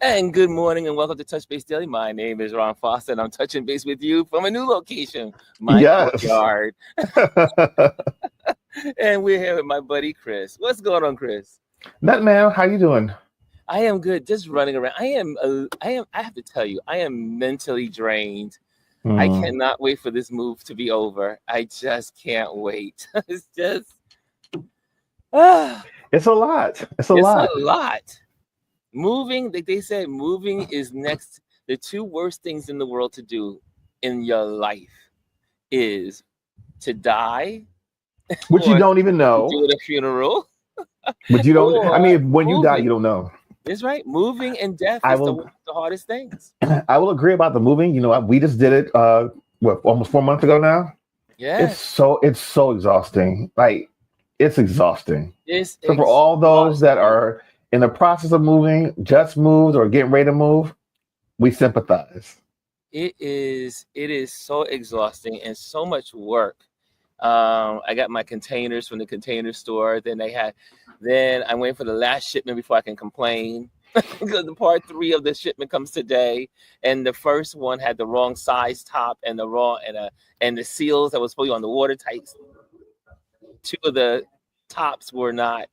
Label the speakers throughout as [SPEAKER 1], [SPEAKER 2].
[SPEAKER 1] And good morning and welcome to Touch Base Daily. My name is Ron Foster and I'm touching base with you from a new location, my
[SPEAKER 2] Yes.
[SPEAKER 1] courtyard. And we're here with my buddy Chris. What's going on, Chris?
[SPEAKER 2] Nut man, how you doing?
[SPEAKER 1] I am good, just running around. I have to tell you, I am mentally drained. I
[SPEAKER 2] Hmm.
[SPEAKER 1] cannot wait for this move to be over. I just can't wait. It's just ah,
[SPEAKER 2] It's a lot. It's a
[SPEAKER 1] it's a
[SPEAKER 2] lot.
[SPEAKER 1] lot. Moving, they said moving is next. The two worst things in the world to do in your life is to die
[SPEAKER 2] Which you
[SPEAKER 1] or
[SPEAKER 2] don't even
[SPEAKER 1] to
[SPEAKER 2] know.
[SPEAKER 1] do at a funeral
[SPEAKER 2] But you don't. I
[SPEAKER 1] or
[SPEAKER 2] mean, when you die,
[SPEAKER 1] moving.
[SPEAKER 2] you don't know.
[SPEAKER 1] That's right. Moving and death
[SPEAKER 2] I
[SPEAKER 1] is
[SPEAKER 2] will.
[SPEAKER 1] the hardest things.
[SPEAKER 2] I will agree about the moving. You know, we just did it. What, almost 4 months ago now. It's
[SPEAKER 1] Yes,
[SPEAKER 2] so. It's so exhausting. Like, it's exhausting.
[SPEAKER 1] it's
[SPEAKER 2] So for all those that
[SPEAKER 1] exhausting.
[SPEAKER 2] are in the process of moving, just moved, or getting ready to move, we sympathize.
[SPEAKER 1] It is so exhausting and so much work. I got my containers from the container store. Then I'm waiting for the last shipment before I can complain. Because the part three of the shipment comes today, and the first one had the wrong size top and and the seals that was supposed to be on the watertight. Two of the tops were not.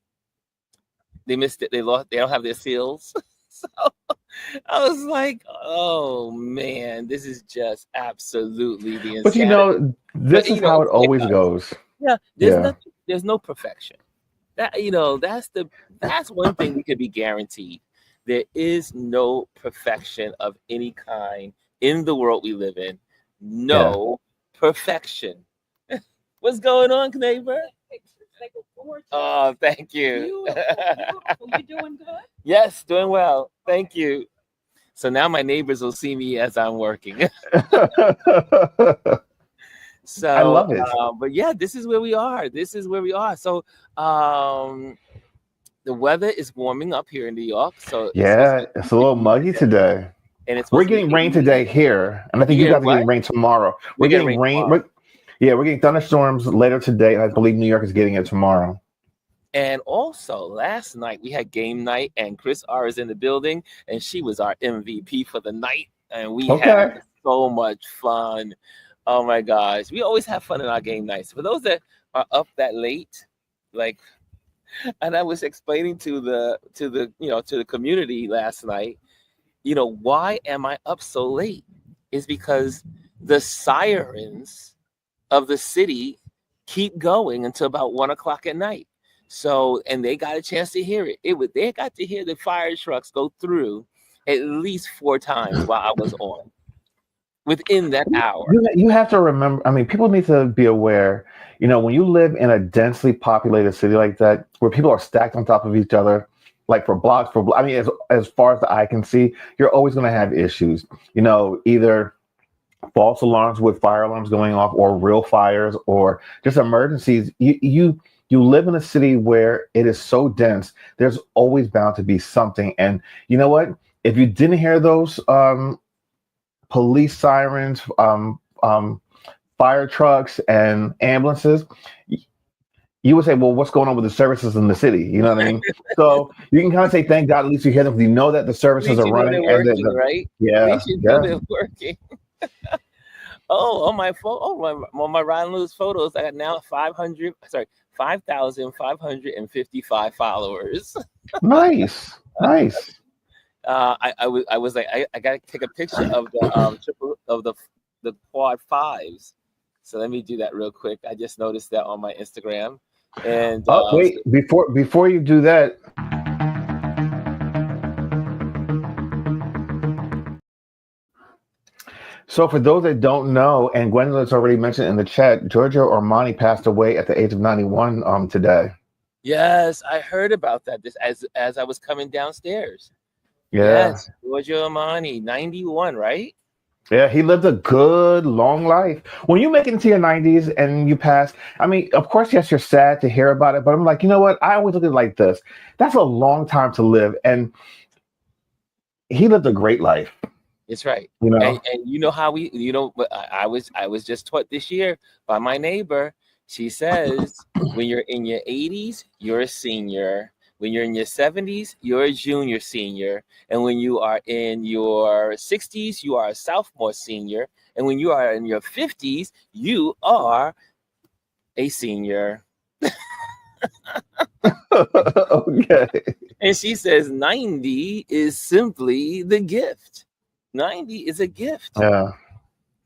[SPEAKER 1] They missed it. They lost. They don't have their seals. So I was like, oh man, this is just absolutely the
[SPEAKER 2] But you
[SPEAKER 1] insanity.
[SPEAKER 2] know,
[SPEAKER 1] But
[SPEAKER 2] this is how it
[SPEAKER 1] it's
[SPEAKER 2] always
[SPEAKER 1] chaos.
[SPEAKER 2] goes.
[SPEAKER 1] Yeah,
[SPEAKER 2] Yeah.
[SPEAKER 1] there's no perfection. That's one thing we could be guaranteed. There is no perfection of any kind in the world we live in.
[SPEAKER 2] Yeah.
[SPEAKER 1] No perfection. What's going on, neighbor? Oh, thank you.
[SPEAKER 3] Beautiful. You doing good?
[SPEAKER 1] Yes, doing well. Thank you. So now my neighbors will see me as I'm working.
[SPEAKER 2] I
[SPEAKER 1] So,
[SPEAKER 2] love it.
[SPEAKER 1] but yeah, this is where we are. This is where we are. So, the weather is warming up here in New York. So it's supposed to
[SPEAKER 2] Yeah,
[SPEAKER 1] be
[SPEAKER 2] it's a
[SPEAKER 1] 80
[SPEAKER 2] little
[SPEAKER 1] degrees
[SPEAKER 2] muggy
[SPEAKER 1] today,
[SPEAKER 2] today.
[SPEAKER 1] and it's
[SPEAKER 2] We're
[SPEAKER 1] supposed to be
[SPEAKER 2] getting rain
[SPEAKER 1] 80.
[SPEAKER 2] today here, and I think
[SPEAKER 1] You
[SPEAKER 2] you
[SPEAKER 1] getting
[SPEAKER 2] guys are
[SPEAKER 1] what?
[SPEAKER 2] getting rain tomorrow.
[SPEAKER 1] We're
[SPEAKER 2] We're
[SPEAKER 1] getting
[SPEAKER 2] getting
[SPEAKER 1] rain
[SPEAKER 2] rain.
[SPEAKER 1] tomorrow.
[SPEAKER 2] Yeah, we're getting thunderstorms later today, and I believe New York is getting it tomorrow.
[SPEAKER 1] And also, last night we had game night, and Chris R is in the building, and she was our MVP for the night, and we had
[SPEAKER 2] Okay.
[SPEAKER 1] so much fun. Oh my gosh, we always have fun in our game nights. For those that are up that late, like, and I was explaining to the community last night, why am I up so late? Is because the sirens of the city keep going until about 1 o'clock at night. So, and they got a chance to hear it. They got to hear the fire trucks go through at least 4 times while I was on within that hour.
[SPEAKER 2] You have to remember. I mean, people need to be aware. You know, when you live in a densely populated city like that, where people are stacked on top of each other, like for blocks, I mean, as far as the eye can see, you're always going to have issues. You know, either false alarms with fire alarms going off, or real fires, or just emergencies. You live in a city where it is so dense. There's always bound to be something. And you know what? If you didn't hear those police sirens, fire trucks, and ambulances, you would say, "Well, what's going on with the services in the city?" You know what I mean? So you can kind of say, "Thank God, at least you hear them. You know that the
[SPEAKER 1] At
[SPEAKER 2] services
[SPEAKER 1] least
[SPEAKER 2] are
[SPEAKER 1] you know
[SPEAKER 2] running."
[SPEAKER 1] they're
[SPEAKER 2] And
[SPEAKER 1] working, right? At
[SPEAKER 2] yeah,
[SPEAKER 1] least you know
[SPEAKER 2] yeah.
[SPEAKER 1] they're working. Oh, on my phone, on my Ryan Lewis photos, I got now 5,555 followers.
[SPEAKER 2] Nice, nice.
[SPEAKER 1] I was like, I gotta take a picture of the triple of the quad fives. So let me do that real quick. I just noticed that on my Instagram, and
[SPEAKER 2] Oh, wait, before you do that, so for those that don't know, and Gwendolyn's already mentioned in the chat, Giorgio Armani passed away at the age of 91 today.
[SPEAKER 1] yes, I heard about that. This as I was coming downstairs.
[SPEAKER 2] Yeah.
[SPEAKER 1] Yes, Giorgio Armani, 91, right?
[SPEAKER 2] Yeah, he lived a good long life. When you make it into your 90s and you pass, I mean, of course, yes, you're sad to hear about it, but I'm like, you know what? I always look at it like this. That's a long time to live, and he lived a great life,
[SPEAKER 1] It's right.
[SPEAKER 2] you know?
[SPEAKER 1] And you know how but I was just taught this year by my neighbor. She says when you're in your 80s, you're a senior. When you're in your 70s, you're a junior senior. And when you are in your 60s, you are a sophomore senior. And when you are in your 50s, you are a senior.
[SPEAKER 2] Okay.
[SPEAKER 1] And she says 90 is simply the gift. 90 is a gift.
[SPEAKER 2] Yeah.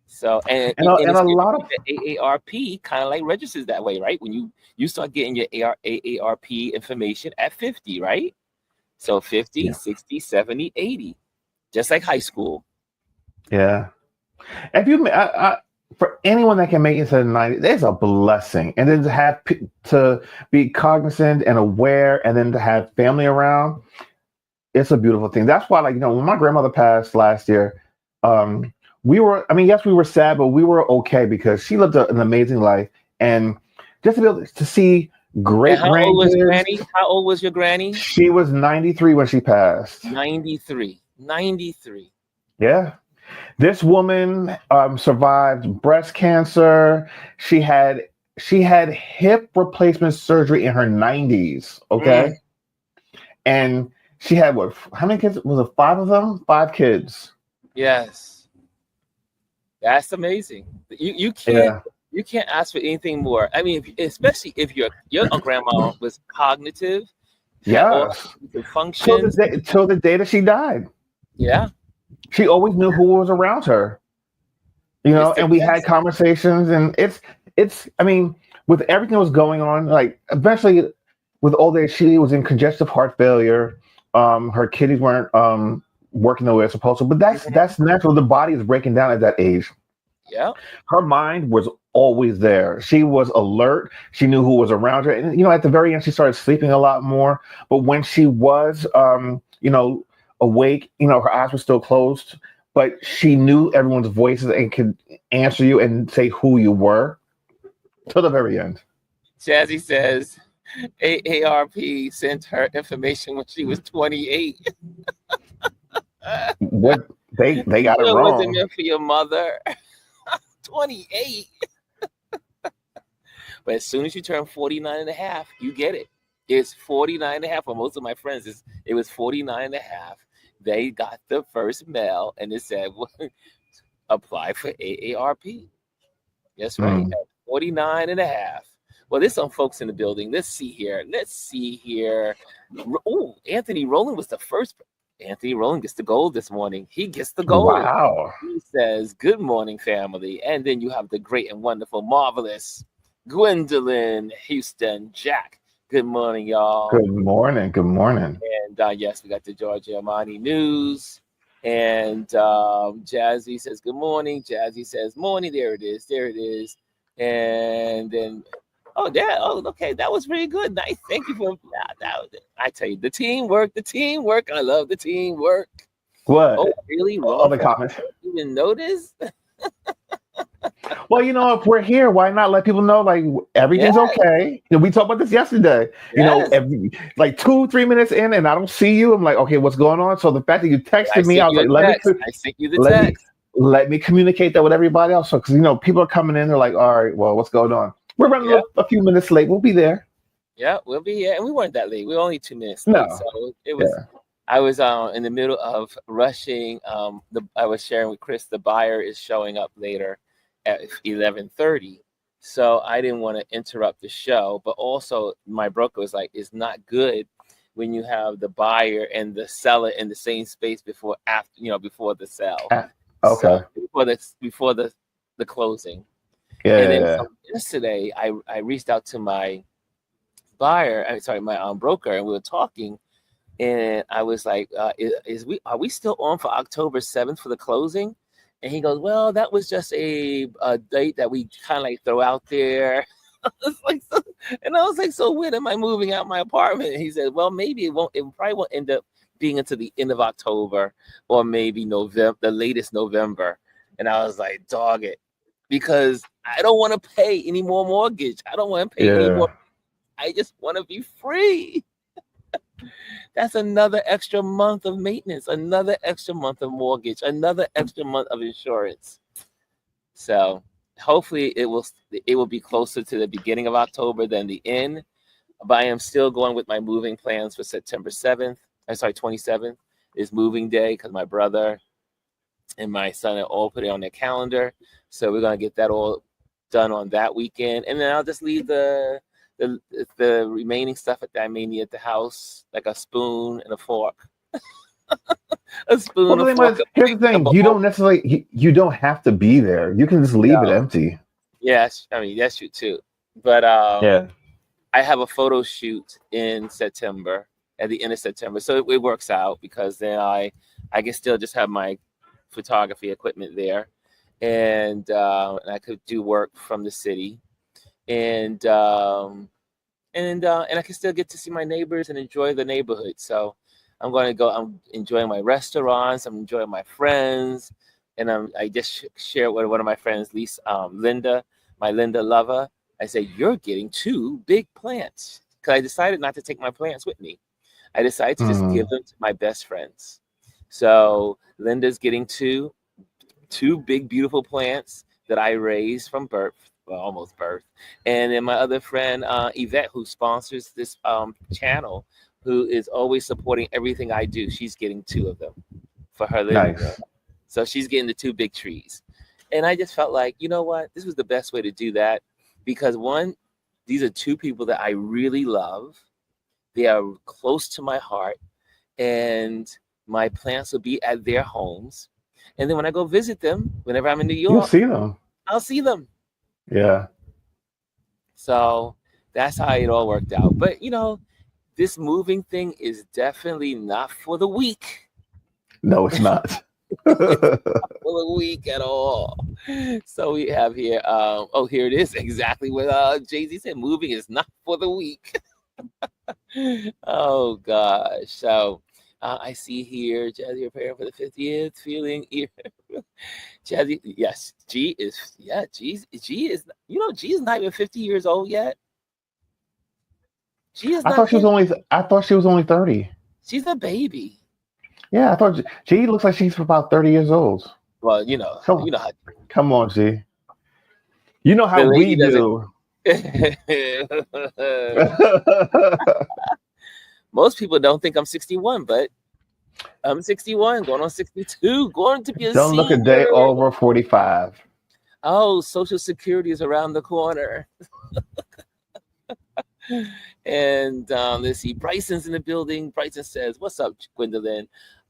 [SPEAKER 1] So and
[SPEAKER 2] And
[SPEAKER 1] it's
[SPEAKER 2] a lot of
[SPEAKER 1] the AARP kind of like registers that way, right? When you start getting your AARP information at 50, right? So 50,
[SPEAKER 2] yeah.
[SPEAKER 1] 60, 70, 80, just like high school.
[SPEAKER 2] Yeah. If you, for anyone that can make it to the 90s, it's a blessing. And then to have to be cognizant and aware, and then to have family around, it's a beautiful thing. That's why, like, when my grandmother passed last year, um, we were, I mean, yes, we were sad, but we were okay because she lived an amazing life. And just to be able to see
[SPEAKER 1] And
[SPEAKER 2] great
[SPEAKER 1] how old was
[SPEAKER 2] grandkids,
[SPEAKER 1] Granny? How old was your granny?
[SPEAKER 2] she was 93 when she passed.
[SPEAKER 1] 93. 93.
[SPEAKER 2] Yeah. This woman survived breast cancer. She had hip replacement surgery in her 90s. Okay,
[SPEAKER 1] Mm,
[SPEAKER 2] and she had what? How many kids? Was it five of them? Five kids.
[SPEAKER 1] yes. That's amazing. You can't
[SPEAKER 2] Yeah.
[SPEAKER 1] you can't ask for anything more. I mean, especially if your grandma was cognitive, had all
[SPEAKER 2] Yes.
[SPEAKER 1] the functions.
[SPEAKER 2] Till the day that she died,
[SPEAKER 1] Yeah,
[SPEAKER 2] she always knew who was around her.
[SPEAKER 1] it's the
[SPEAKER 2] And we had
[SPEAKER 1] best.
[SPEAKER 2] conversations, and it's. I mean, with everything that was going on, like eventually, with old age, she was in congestive heart failure. Her kidneys weren't working the way it's supposed to, but
[SPEAKER 1] Mhm.
[SPEAKER 2] that's natural. The body is breaking down at that age.
[SPEAKER 1] Yeah,
[SPEAKER 2] Her mind was always there. She was alert. She knew who was around her, and at the very end, she started sleeping a lot more. But when she was, awake, her eyes were still closed, but she knew everyone's voices and could answer you and say who you were till the very end.
[SPEAKER 1] Jazzy says AARP sent her information when she was 28.
[SPEAKER 2] What they got it
[SPEAKER 1] It wasn't
[SPEAKER 2] wrong.
[SPEAKER 1] meant for your mother. 28. But as soon as you turn 49 and a half, you get it. It's 49 and a half. For most of my friends, it was 49 and a half. They got the first mail and it said, well, apply for AARP. That's right.
[SPEAKER 2] Mm.
[SPEAKER 1] At 49 and a half. Well, there's some folks in the building. Let's see here. Oh, Anthony Rowland was the first. Anthony Rowland gets the gold this morning. He gets the gold.
[SPEAKER 2] Wow.
[SPEAKER 1] He says, "Good morning, family." And then you have the great and wonderful, marvelous Gwendolyn Houston Jack. Good morning, y'all.
[SPEAKER 2] Good morning. Good morning.
[SPEAKER 1] And yes, we got the Georgia Armani news. And Jazzy says, "Good morning." Jazzy says, "Morning." There it is. There it is. And then, okay, that was really good. Nice. Thank you for that. I tell you, the teamwork. The teamwork. I love the teamwork. Oh,
[SPEAKER 2] What
[SPEAKER 1] really? Wrong
[SPEAKER 2] other
[SPEAKER 1] for
[SPEAKER 2] comments?
[SPEAKER 1] you didn't notice?
[SPEAKER 2] Well, if we're here, why not let people know like everything's
[SPEAKER 1] Yes,
[SPEAKER 2] okay? We talked about this yesterday.
[SPEAKER 1] yes.
[SPEAKER 2] Like 2-3 minutes in, and I don't see you. I'm like, okay, what's going on? So the fact that you
[SPEAKER 1] I
[SPEAKER 2] texted me,
[SPEAKER 1] sent
[SPEAKER 2] I was
[SPEAKER 1] you a
[SPEAKER 2] like, let me
[SPEAKER 1] text. I sent you the
[SPEAKER 2] let me
[SPEAKER 1] text.
[SPEAKER 2] let me communicate that with everybody else. So because people are coming in, they're like, all right, well, what's going on? We're running
[SPEAKER 1] Yeah,
[SPEAKER 2] a few minutes late. We'll be there.
[SPEAKER 1] yeah. We'll be here, and we weren't that late. We were only 2 minutes late,
[SPEAKER 2] No,
[SPEAKER 1] so it was.
[SPEAKER 2] yeah,
[SPEAKER 1] I was in the middle of rushing. I was sharing with Chris. The buyer is showing up later at 11:30, so I didn't want to interrupt the show. But also, my broker was like, "It's not good when you have the buyer and the seller in the same space before the sale.
[SPEAKER 2] Ah,
[SPEAKER 1] So
[SPEAKER 2] okay,
[SPEAKER 1] before the closing."
[SPEAKER 2] yeah,
[SPEAKER 1] And
[SPEAKER 2] yeah,
[SPEAKER 1] then
[SPEAKER 2] yeah.
[SPEAKER 1] so yesterday, I reached out to my buyer. I'm sorry, my broker, and we were talking. And I was like, are we still on for October 7th for the closing? And he goes, well, that was just a date that we kind of like throw out there. It's like, and I was like, so when am I moving out my apartment? And he said, well, maybe it probably won't end up being until the end of October or maybe November, the latest November. And I was like, dog it, because I don't want to pay any more mortgage. I don't want to pay any more.
[SPEAKER 2] Yeah.
[SPEAKER 1] I just want to be free. That's another extra month of maintenance, another extra month of mortgage, another extra month of insurance. So hopefully it will be closer to the beginning of October than the end. but I am still going with my moving plans for September 7th. I'm sorry, 27th is moving day because my brother and my son are all put it on their calendar. So we're gonna get that all done on that weekend, and then I'll just leave the the remaining stuff that I may need at the house, like a spoon and a fork, a
[SPEAKER 2] Well,
[SPEAKER 1] spoon, a
[SPEAKER 2] the thing
[SPEAKER 1] fork,
[SPEAKER 2] was, here's the
[SPEAKER 1] a
[SPEAKER 2] thing: you
[SPEAKER 1] bowl.
[SPEAKER 2] don't necessarily you don't have to be there. You can just leave it
[SPEAKER 1] No,
[SPEAKER 2] empty.
[SPEAKER 1] yes, I mean that's true too. But
[SPEAKER 2] Yeah.
[SPEAKER 1] I have a photo shoot in September, at the end of September, so it works out because then I can still just have my photography equipment there, and I could do work from the city, and and I can still get to see my neighbors and enjoy the neighborhood. So I'm going to go. I'm enjoying my restaurants. I'm enjoying my friends, and I just shared with one of my friends, Lisa, Linda, my Linda lover. I said, "You're getting two big plants," because I decided not to take my plants with me. I decided to just give
[SPEAKER 2] Mm,
[SPEAKER 1] them to my best friends. So Linda's getting two big beautiful plants that I raised from birth, well, almost birth, and then my other friend Yvette, who sponsors this channel, who is always supporting everything I do. She's getting two of them for her living room,
[SPEAKER 2] nice.
[SPEAKER 1] so she's getting the two big trees. And I just felt like, you know what, this was the best way to do that because one, these are two people that I really love. They are close to my heart, and my plants will be at their homes. And then when I go visit them, whenever I'm in New
[SPEAKER 2] You'll
[SPEAKER 1] York,
[SPEAKER 2] see them.
[SPEAKER 1] I'll see them.
[SPEAKER 2] Yeah.
[SPEAKER 1] So that's how it all worked out. But this moving thing is definitely not for the weak.
[SPEAKER 2] No, it's not.
[SPEAKER 1] It's not for the weak at all. So we have here, oh, here it is, exactly what Jay-Z said. Moving is not for the weak. Oh gosh. So I see here, Jazzy preparing for the 50th, feeling Jazzy. Yes, G is, G is not even 50 years old yet. She is
[SPEAKER 2] I
[SPEAKER 1] not
[SPEAKER 2] thought she was
[SPEAKER 1] 50.
[SPEAKER 2] only. I thought she was only 30.
[SPEAKER 1] She's a baby.
[SPEAKER 2] Yeah, I thought she looks like she's about 30 years old.
[SPEAKER 1] Well,
[SPEAKER 2] Come on,
[SPEAKER 1] you know how
[SPEAKER 2] come on, G. You know how
[SPEAKER 1] the lady
[SPEAKER 2] we
[SPEAKER 1] doesn't.
[SPEAKER 2] do.
[SPEAKER 1] Most people don't think I'm 61, but I'm 61, going on 62, going to be a
[SPEAKER 2] Don't look a
[SPEAKER 1] senior.
[SPEAKER 2] day over 45.
[SPEAKER 1] Oh, Social Security is around the corner. And let's see, Bryson's in the building. Bryson says, "What's up, Gwendolyn?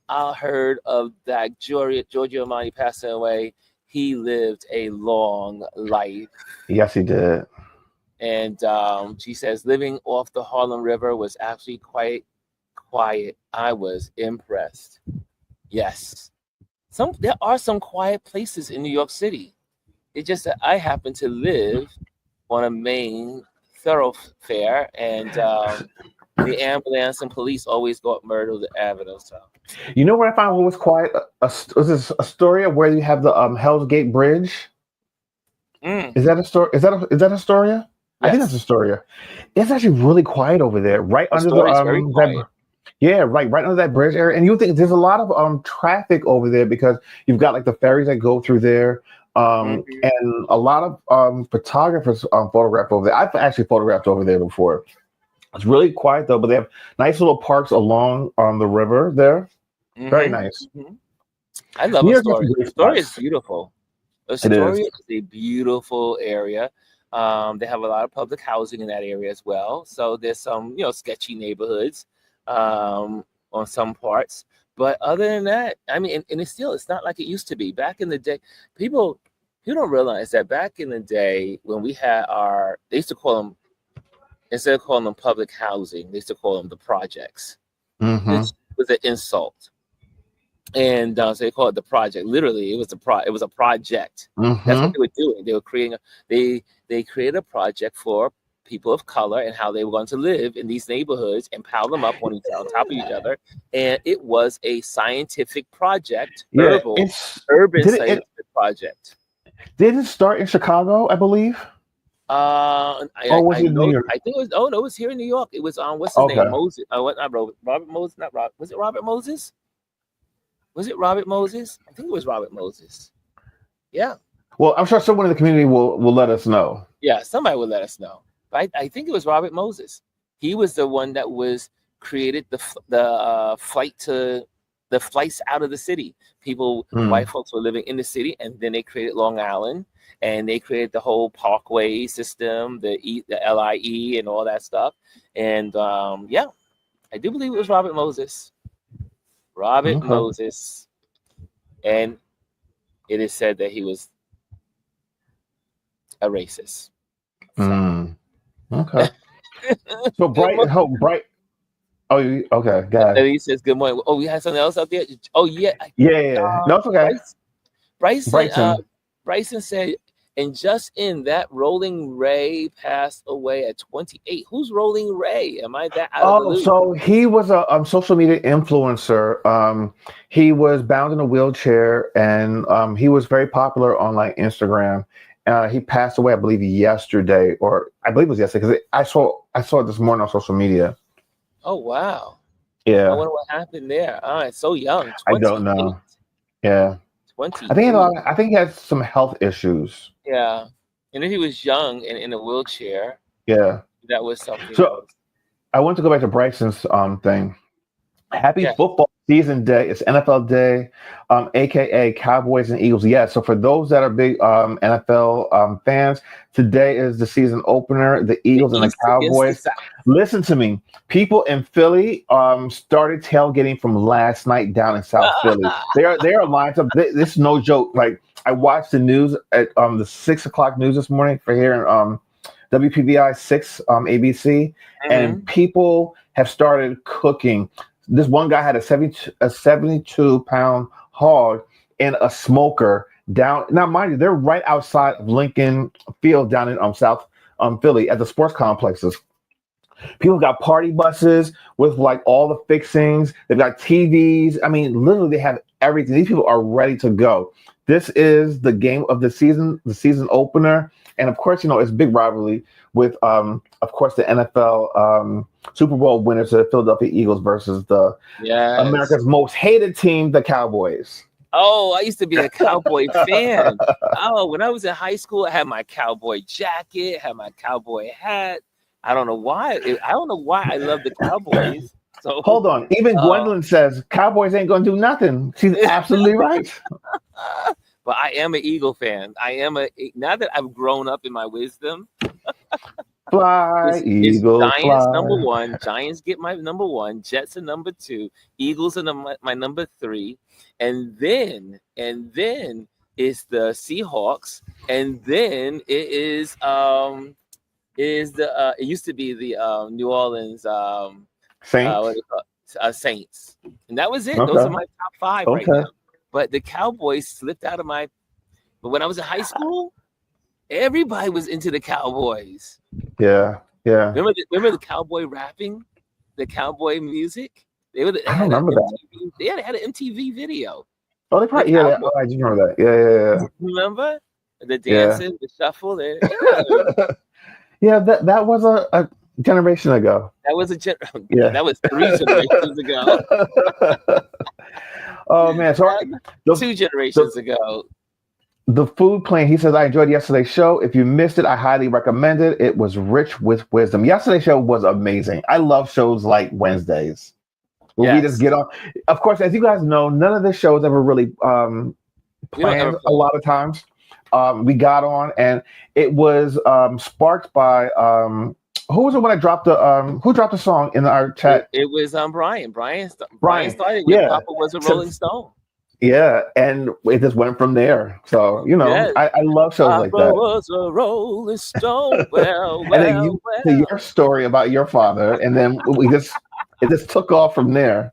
[SPEAKER 1] I heard of that Giorgio Armani passing away. He lived a long life."
[SPEAKER 2] Yes, he did.
[SPEAKER 1] And she says, "Living off the Harlem River was actually quite quiet. I was impressed." Yes, there are some quiet places in New York City. It's just that I happen to live on a main thoroughfare, and the ambulance and police always go up Myrtle Avenue. So,
[SPEAKER 2] You know where I found what was quiet? Was this Astoria where you have the Hell's Gate Bridge?
[SPEAKER 1] mm,
[SPEAKER 2] Is that a story? Is that Astoria? I think that's
[SPEAKER 1] yes,
[SPEAKER 2] Astoria. It's actually really quiet over there, right
[SPEAKER 1] the
[SPEAKER 2] under the
[SPEAKER 1] story is very quiet.
[SPEAKER 2] yeah, right under that bridge area. And you think there's a lot of traffic over there because you've got like the ferries that go through there,
[SPEAKER 1] Mhm.
[SPEAKER 2] and a lot of photographers photograph over there. I've actually photographed over there before. It's really quiet though, but they have nice little parks along the river there. Very
[SPEAKER 1] Mhm.
[SPEAKER 2] nice.
[SPEAKER 1] Mhm. I love
[SPEAKER 2] New York has some
[SPEAKER 1] Astoria.
[SPEAKER 2] great
[SPEAKER 1] Astoria is
[SPEAKER 2] spots.
[SPEAKER 1] beautiful.
[SPEAKER 2] It is.
[SPEAKER 1] Astoria is a beautiful area. They have a lot of public housing in that area as well. So there's some, sketchy neighborhoods on some parts. But other than that, I mean, and it's not like it used to be. Back in the day, people don't realize that back in the day when we had they used to call them, instead of calling them public housing, they used to call them the projects,
[SPEAKER 2] Mm-hmm.
[SPEAKER 1] which was an insult. And so they call it the project. Literally, it was a project. That's what
[SPEAKER 2] Mm-hmm.
[SPEAKER 1] they were doing. They were creating they created a project for people of color and how they were going to live in these neighborhoods and pile them up on top of each other. And it was a scientific project,
[SPEAKER 2] Yeah, it's
[SPEAKER 1] urban
[SPEAKER 2] did it
[SPEAKER 1] scientific project.
[SPEAKER 2] did it start in Chicago, I believe, or was
[SPEAKER 1] I
[SPEAKER 2] it New
[SPEAKER 1] know.
[SPEAKER 2] York?
[SPEAKER 1] I think it was. Oh no, it was here in New York. It was what's his name?
[SPEAKER 2] Okay.
[SPEAKER 1] Moses. What? Not Robert Moses. Not Robert. Was it Robert Moses? Was it Robert Moses? I think it was Robert Moses. Yeah.
[SPEAKER 2] Well, I'm sure someone in the community will let us know.
[SPEAKER 1] Yeah, somebody will let us know. But I think it was Robert Moses. He was the one that was created the flights out of the city. People, white folks were living in the city, and then they created Long Island, and they created the whole Parkway system, the LIE, and all that stuff. And yeah, I do believe it was Robert Moses. Robert
[SPEAKER 2] Okay.
[SPEAKER 1] Moses, and it is said that he was a racist.
[SPEAKER 2] Okay. So Bright. Oh, okay. Go ahead.
[SPEAKER 1] He says good morning. Oh, we had something else up there. Oh yeah,
[SPEAKER 2] Yeah. No, it's okay.
[SPEAKER 1] Bryson said, and just in that, Rolling Ray passed away at 28. Who's Rolling Ray? Am I that out of the loop?
[SPEAKER 2] So he was a social media influencer. He was bound in a wheelchair, and he was very popular on like Instagram. He passed away, I believe, yesterday, or I believe it was yesterday, because I saw it this morning on social media.
[SPEAKER 1] Oh wow!
[SPEAKER 2] Yeah,
[SPEAKER 1] I wonder what happened there. It's so young. 28.
[SPEAKER 2] I don't know. Yeah,
[SPEAKER 1] 20.
[SPEAKER 2] I think he had some health issues.
[SPEAKER 1] Yeah, and if he was young and in a wheelchair,
[SPEAKER 2] yeah,
[SPEAKER 1] that was something.
[SPEAKER 2] So I want to go back to Bryson's thing. Happy football season day. It's NFL day, aka Cowboys and Eagles. Yeah. So for those that are big NFL fans, today is the season opener. The Eagles and the Cowboys. Listen to me. People in Philly started tailgating from last night down in South Philly. They are lined up. This is no joke. Like, I watched the news at the 6 o'clock news this morning for here in WPVI 6 ABC, and people have started cooking. This one guy had a 72-pound hog in a smoker down. Now, mind you, they're right outside of Lincoln Field down in South Philly at the sports complexes. People got party buses with like all the fixings. They've got TVs. I mean, literally, they have everything. These people are ready to go. This is the game of the season opener. And of course, it's a big rivalry with, of course, the NFL Super Bowl winners, the Philadelphia Eagles, versus the America's most hated team, the Cowboys.
[SPEAKER 1] Oh, I used to be a Cowboy fan. Oh, when I was in high school, I had my cowboy jacket, had my cowboy hat. I don't know why. I love the Cowboys. So
[SPEAKER 2] hold on. Even Gwendolyn says Cowboys ain't gonna do nothing. She's absolutely right.
[SPEAKER 1] But I am an Eagle fan. Now that I've grown up in my wisdom.
[SPEAKER 2] Fly, Eagle,
[SPEAKER 1] Giants
[SPEAKER 2] fly.
[SPEAKER 1] number one. Giants get my number one. Jets are number two. Eagles are my number three. And then it's the Seahawks. And then it is it used to be the New Orleans
[SPEAKER 2] Saints.
[SPEAKER 1] Saints. And that was it.
[SPEAKER 2] Okay.
[SPEAKER 1] Those are my top five right now. But the Cowboys slipped out of my. But when I was in high school, everybody was into the Cowboys.
[SPEAKER 2] Yeah.
[SPEAKER 1] Remember the cowboy rapping, the cowboy music.
[SPEAKER 2] I don't remember that.
[SPEAKER 1] They had an MTV video.
[SPEAKER 2] Oh, they probably I do remember that. Yeah.
[SPEAKER 1] Remember the dancing, the shuffle there.
[SPEAKER 2] Yeah, that was a generation ago.
[SPEAKER 1] That was that was 3 generations ago.
[SPEAKER 2] Oh man, so
[SPEAKER 1] 2 generations ago.
[SPEAKER 2] The food plane, he says, I enjoyed yesterday's show. If you missed it, I highly recommend it. It was rich with wisdom. Yesterday's show was amazing. I love shows like Wednesdays, where we just get on. Of course, as you guys know, none of the shows ever really planned a lot of times. We got on, and it was sparked by who was the one that dropped who dropped the song in our chat?
[SPEAKER 1] It was Brian. Brian started with Papa Was a Rolling Stone.
[SPEAKER 2] Yeah, and it just went from there. So I love shows like that.
[SPEAKER 1] Papa was a Rolling Stone.
[SPEAKER 2] To your story about your father, and then it just took off from there.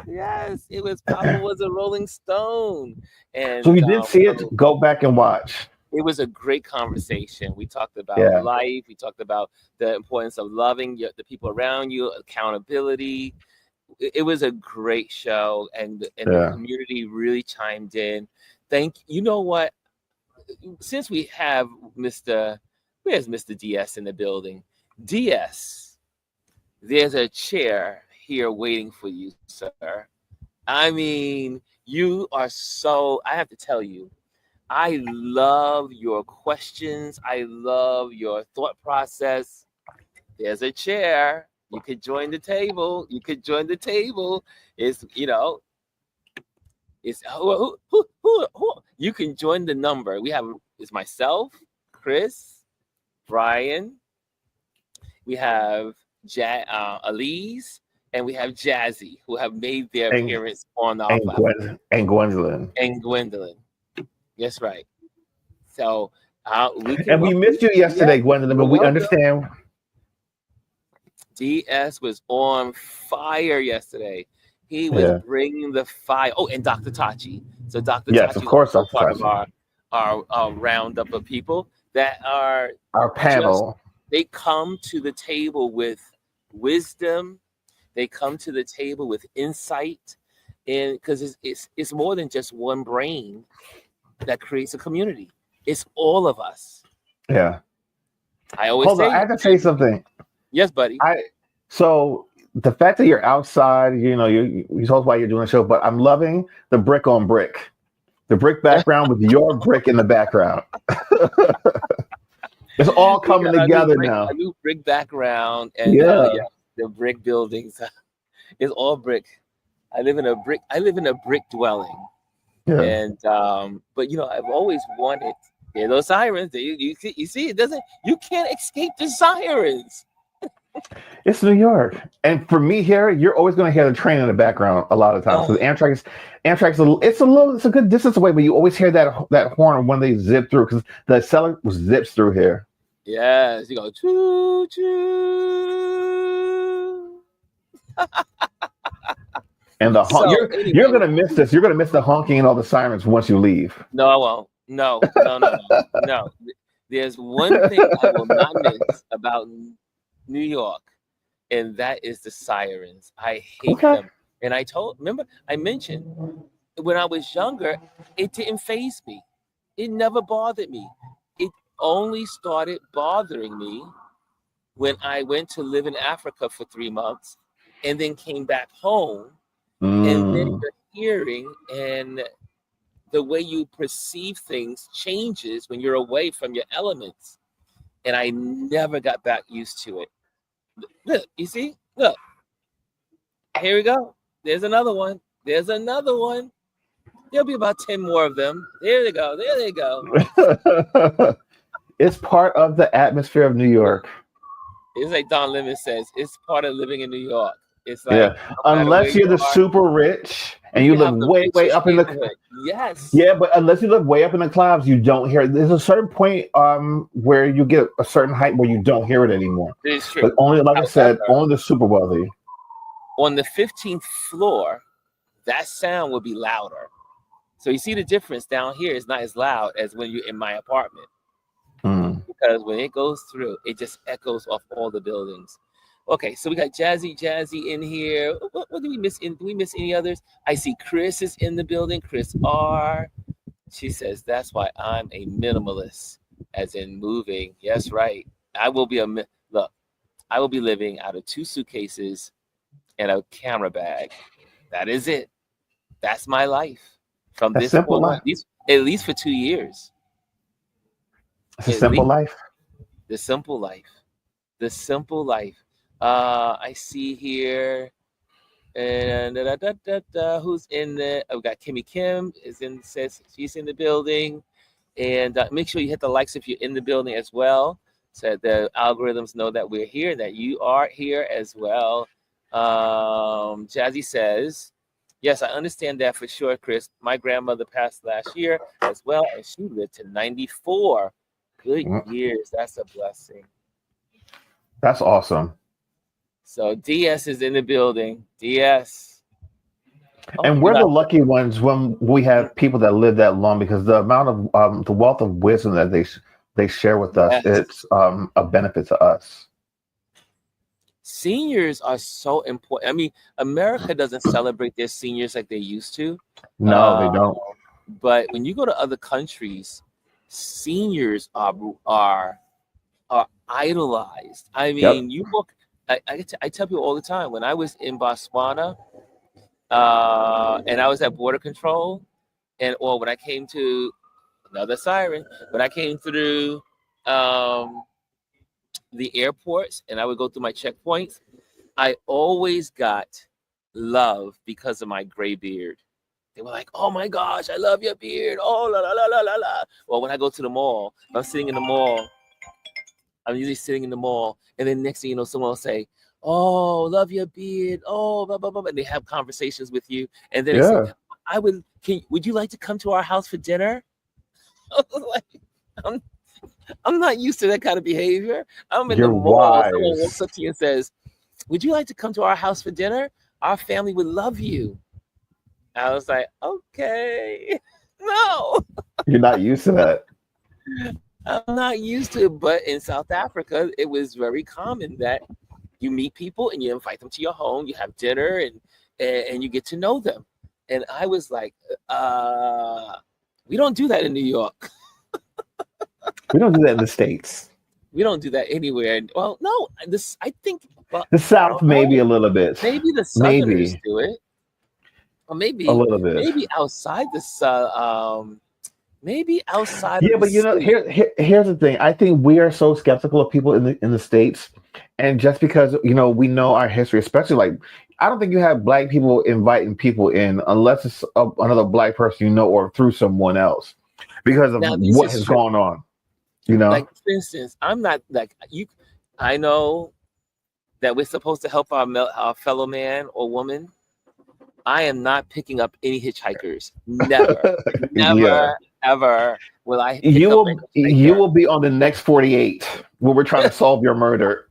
[SPEAKER 1] Yes, it was Papa Was a Rolling Stone. And
[SPEAKER 2] so you did see it, go back and watch.
[SPEAKER 1] It was a great conversation. We talked about life. We talked about the importance of loving the people around you, accountability. It was a great show, and the community really chimed in. You know what? Since we have where's Mr. DS in the building? DS, there's a chair here waiting for you, sir. I mean, you are I have to tell you, I love your questions. I love your thought process. There's a chair. You could join the table. You could join the table. It's it's who. You can join the number. We have it's myself, Chris, Brian. We have Elise, and we have Jazzy, who have made their
[SPEAKER 2] And
[SPEAKER 1] appearance on our platform.
[SPEAKER 2] And Gwendolyn.
[SPEAKER 1] And Gwendolyn. That's right. So we can
[SPEAKER 2] And we missed you yesterday, Gwendolyn, but we understand.
[SPEAKER 1] DS was on fire yesterday. He was bringing the fire. Oh, and Dr. Tachi. So Dr.
[SPEAKER 2] Yes,
[SPEAKER 1] Tachi
[SPEAKER 2] of course,
[SPEAKER 1] is part
[SPEAKER 2] Tachi.
[SPEAKER 1] of our roundup of people that are
[SPEAKER 2] our panel.
[SPEAKER 1] They come to the table with wisdom. They come to the table with insight, and because it's more than just one brain that creates a community. It's all of us.
[SPEAKER 2] Yeah.
[SPEAKER 1] I always
[SPEAKER 2] Hold on, I have to say something.
[SPEAKER 1] Yes, buddy.
[SPEAKER 2] So the fact that you're outside, you told us why you're doing the show, but I'm loving the brick on brick, the brick background with your brick in the background. It's all coming together now.
[SPEAKER 1] A new brick background and the brick buildings. It's all brick. I live in a brick dwelling. Yeah. And but I've always wanted. Hear those sirens? You see, you can't escape the sirens.
[SPEAKER 2] It's New York, and for me here, you're always going to hear the train in the background a lot of times. So the Amtrak's it's a good distance away, but you always hear that horn when they zip through because the cellar zips through here.
[SPEAKER 1] Yes, you go choo choo.
[SPEAKER 2] And you're gonna miss this. You're gonna miss the honking and all the sirens once you leave.
[SPEAKER 1] No, I won't. No. There's one thing I will not miss about New York, and that is the sirens. I hate them. And I mentioned when I was younger, it didn't faze me. It never bothered me. It only started bothering me when I went to live in Africa for 3 months and then came back home. And then the hearing and the way you perceive things changes when you're away from your elements. And I never got back used to it. Look, you see? Look. Here we go. There's another one. There'll be about 10 more of them. There they go.
[SPEAKER 2] It's part of the atmosphere of New York.
[SPEAKER 1] It's like Don Lemon says, it's part of living in New York. It's like
[SPEAKER 2] unless you're the super rich and you live way up in the but unless you live way up in the clouds, you don't hear it. There's a certain point where you get a certain height where you don't hear it anymore.
[SPEAKER 1] It's true.
[SPEAKER 2] But only, like I said, only the super wealthy.
[SPEAKER 1] On the 15th floor, that sound will be louder. So you see the difference down here is not as loud as when you're in my apartment. Because when it goes through, it just echoes off all the buildings. Okay, so we got Jazzy in here. What did we miss? Do we miss any others? I see Chris is in the building. Chris R. She says, that's why I'm a minimalist, as in moving. Yes, right. I will be living out of 2 suitcases and a camera bag. That is it. That's my life. From this point on, at least for 2 years.
[SPEAKER 2] It's a simple life.
[SPEAKER 1] The simple life. I see here, and who's in there? I've got Kimmy Kim says she's in the building, and make sure you hit the likes if you're in the building as well, so the algorithms know that we're here, that you are here as well. Jazzy says, yes, I understand that for sure, Chris. My grandmother passed last year as well, and she lived to 94. Good years. That's a blessing.
[SPEAKER 2] That's awesome.
[SPEAKER 1] So DS is in the building. DS.
[SPEAKER 2] And we're the lucky ones when we have people that live that long, because the amount of the wealth of wisdom that they share with us, it's a benefit to us.
[SPEAKER 1] Seniors are so important. I mean, America doesn't celebrate their seniors like they used to.
[SPEAKER 2] No, they don't.
[SPEAKER 1] But when you go to other countries, seniors are idolized. I mean, you look. I tell people all the time, when I was in Botswana and I was at border control, or when I came to another siren, when I came through the airports and I would go through my checkpoints, I always got love because of my gray beard. They were like, "Oh my gosh, I love your beard." Oh la la la la la la. Or when I go to the mall, if I'm sitting in the mall, I'm usually sitting in the mall, and then next thing you know, someone will say, "Oh, love your beard." Oh, blah blah blah, and they have conversations with you, and then they say,
[SPEAKER 2] Yeah,
[SPEAKER 1] Would you like to come to our house for dinner?" I was like, I'm, I'm not used to that kind of behavior. I'm in the
[SPEAKER 2] you're
[SPEAKER 1] mall. Someone walks
[SPEAKER 2] wise.
[SPEAKER 1] up to you and says, "Would you like to come to our house for dinner? Our family would love you." I was like, "Okay, no,
[SPEAKER 2] You're not used to that.
[SPEAKER 1] I'm not used to it." But in South Africa, it was very common that you meet people and you invite them to your home, you have dinner, and you get to know them. And I was like, we don't do that in New York.
[SPEAKER 2] We don't do that in the States.
[SPEAKER 1] We don't do that anywhere. Well, no, this I think. Well,
[SPEAKER 2] The
[SPEAKER 1] I
[SPEAKER 2] South,
[SPEAKER 1] don't know.
[SPEAKER 2] maybe a little bit.
[SPEAKER 1] Maybe the Southerners
[SPEAKER 2] Maybe
[SPEAKER 1] do it, or
[SPEAKER 2] a
[SPEAKER 1] maybe
[SPEAKER 2] little bit.
[SPEAKER 1] outside maybe outside
[SPEAKER 2] Yeah,
[SPEAKER 1] of the
[SPEAKER 2] but
[SPEAKER 1] city.
[SPEAKER 2] here's the thing. I think we are so skeptical of people in the States, and just because we know our history, especially like I don't think you have black people inviting people in unless it's another black person or through someone else because of
[SPEAKER 1] Now, this
[SPEAKER 2] what
[SPEAKER 1] is
[SPEAKER 2] has
[SPEAKER 1] true.
[SPEAKER 2] gone on. You
[SPEAKER 1] Like
[SPEAKER 2] know.
[SPEAKER 1] for instance, I'm not like you. I know that we're supposed to help our fellow man or woman. I am not picking up any hitchhikers. Never,
[SPEAKER 2] Yeah,
[SPEAKER 1] never, ever will I
[SPEAKER 2] you
[SPEAKER 1] pick up a
[SPEAKER 2] you
[SPEAKER 1] hitchhiker.
[SPEAKER 2] will be on the next 48 when we're trying to solve your murder.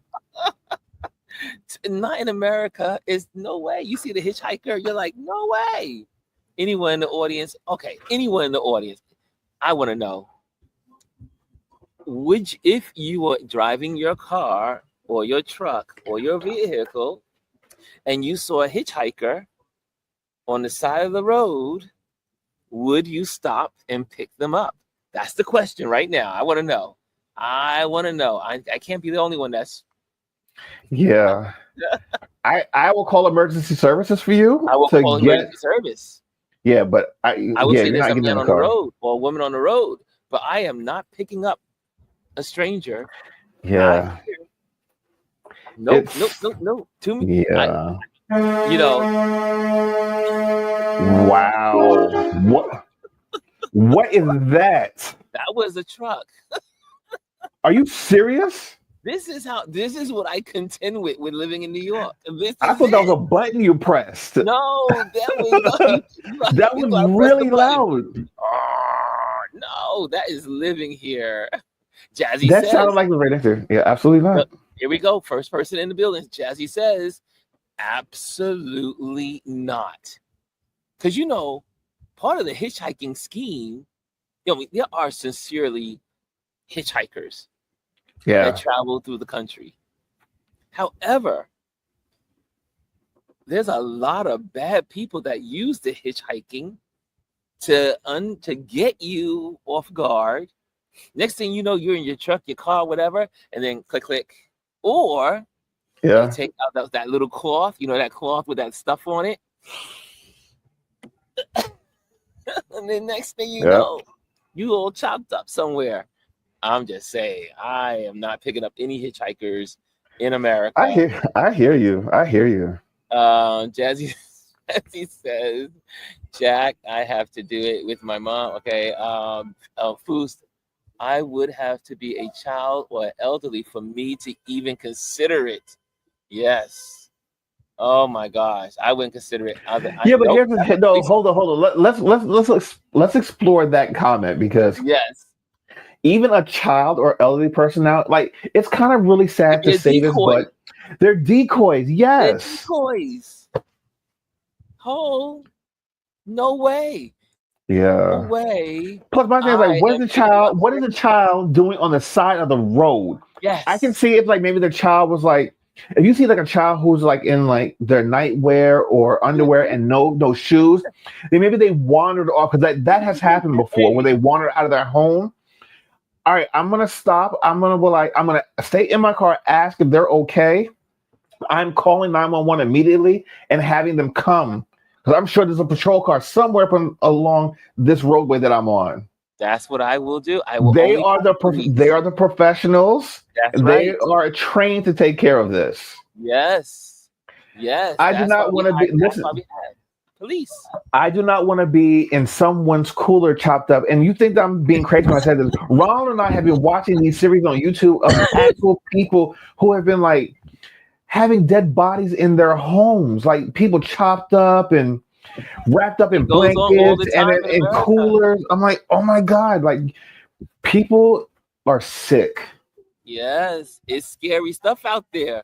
[SPEAKER 1] Not in America. Is no way. You see the hitchhiker, you're like, no way. Anyone in the audience? Okay, anyone in the audience. I want to know. If you were driving your car or your truck or your vehicle and you saw a hitchhiker on the side of the road, would you stop and pick them up? That's the question right now. I want to know. I want to know. I can't be the only one that's.
[SPEAKER 2] Yeah, I will call emergency services for
[SPEAKER 1] I
[SPEAKER 2] you
[SPEAKER 1] will
[SPEAKER 2] to
[SPEAKER 1] call
[SPEAKER 2] get.
[SPEAKER 1] emergency service.
[SPEAKER 2] Yeah, but
[SPEAKER 1] I would say
[SPEAKER 2] you're
[SPEAKER 1] there's
[SPEAKER 2] not
[SPEAKER 1] a
[SPEAKER 2] getting in
[SPEAKER 1] man
[SPEAKER 2] the
[SPEAKER 1] on the
[SPEAKER 2] car.
[SPEAKER 1] road or a woman on the road, but I am not picking up a stranger. Not
[SPEAKER 2] Yeah,
[SPEAKER 1] nope, nope,
[SPEAKER 2] it's
[SPEAKER 1] nope, nope. To me,
[SPEAKER 2] yeah.
[SPEAKER 1] you know,
[SPEAKER 2] Wow. What is that?
[SPEAKER 1] that was a truck.
[SPEAKER 2] Are you serious?
[SPEAKER 1] This is what I contend with living in New York. This
[SPEAKER 2] I
[SPEAKER 1] is
[SPEAKER 2] thought that was
[SPEAKER 1] it.
[SPEAKER 2] a button you pressed.
[SPEAKER 1] No, that was no.
[SPEAKER 2] That
[SPEAKER 1] You
[SPEAKER 2] was
[SPEAKER 1] gotta press the
[SPEAKER 2] really
[SPEAKER 1] button.
[SPEAKER 2] loud.
[SPEAKER 1] No, that is living here. Jazzy
[SPEAKER 2] That sounded
[SPEAKER 1] says,
[SPEAKER 2] like the right answer. Yeah, absolutely
[SPEAKER 1] uh,
[SPEAKER 2] not.
[SPEAKER 1] here we go. First person in the building. Jazzy says, absolutely not. Because part of the hitchhiking scheme, there are sincerely hitchhikers that
[SPEAKER 2] Yeah.
[SPEAKER 1] travel through the country. However, there's a lot of bad people that use the hitchhiking to get you off guard. Next thing you know, you're in your truck, your car, whatever, and then click, click. Or they
[SPEAKER 2] Yeah.
[SPEAKER 1] take out that little cloth, that cloth with that stuff on it. And then next thing you
[SPEAKER 2] Yeah.
[SPEAKER 1] know, you all chopped up somewhere. I'm just saying, I am not picking up any hitchhikers in America.
[SPEAKER 2] I hear you. I hear you.
[SPEAKER 1] Jazzy, Jazzy says, Jack, I have to do it with my mom. Okay. Foos, I would have to be a child or elderly for me to even consider it. Yes. Oh my gosh, I wouldn't consider it.
[SPEAKER 2] Yeah, but
[SPEAKER 1] Nope.
[SPEAKER 2] here's the no. Hold on, hold on. Let's explore that comment because
[SPEAKER 1] Yes.
[SPEAKER 2] even a child or elderly person now, like it's kind of really sad to
[SPEAKER 1] They're
[SPEAKER 2] say this,
[SPEAKER 1] decoys.
[SPEAKER 2] but they're decoys.
[SPEAKER 1] They're
[SPEAKER 2] Yes.
[SPEAKER 1] decoys. Oh, no way. No
[SPEAKER 2] Yeah.
[SPEAKER 1] way.
[SPEAKER 2] Plus, my thing is like,
[SPEAKER 1] I am picking up
[SPEAKER 2] what is the child doing on the side of the road? I can
[SPEAKER 1] yes.
[SPEAKER 2] see if like maybe the child was like, if you see like a child who's like in like their nightwear or underwear
[SPEAKER 1] Mhm.
[SPEAKER 2] and no shoes, then maybe they wandered off because that has happened before where they wandered out of their home. All right, I'm gonna stop. I'm gonna stay in my car, ask if they're okay. I'm calling 911 immediately and having them come because I'm sure there's a patrol car somewhere along this roadway that I'm on.
[SPEAKER 1] That's what I will do. I will
[SPEAKER 2] They
[SPEAKER 1] only
[SPEAKER 2] are
[SPEAKER 1] call
[SPEAKER 2] the
[SPEAKER 1] the police.
[SPEAKER 2] they are the professionals.
[SPEAKER 1] That's
[SPEAKER 2] They
[SPEAKER 1] right.
[SPEAKER 2] are trained to take care of this.
[SPEAKER 1] Yes. Yes.
[SPEAKER 2] I do not want to be
[SPEAKER 1] That's why
[SPEAKER 2] listen.
[SPEAKER 1] we have police.
[SPEAKER 2] I do not want to be in someone's cooler chopped up. And you think that I'm being crazy when I said this? Ronald and I have been watching these series on YouTube of actual people who have been like having dead bodies in their homes, like people chopped up and wrapped up in
[SPEAKER 1] It goes on all
[SPEAKER 2] blankets
[SPEAKER 1] the
[SPEAKER 2] and
[SPEAKER 1] time in
[SPEAKER 2] in
[SPEAKER 1] America.
[SPEAKER 2] coolers. I'm like, oh my God, like people are sick.
[SPEAKER 1] Yes. It's scary stuff out there.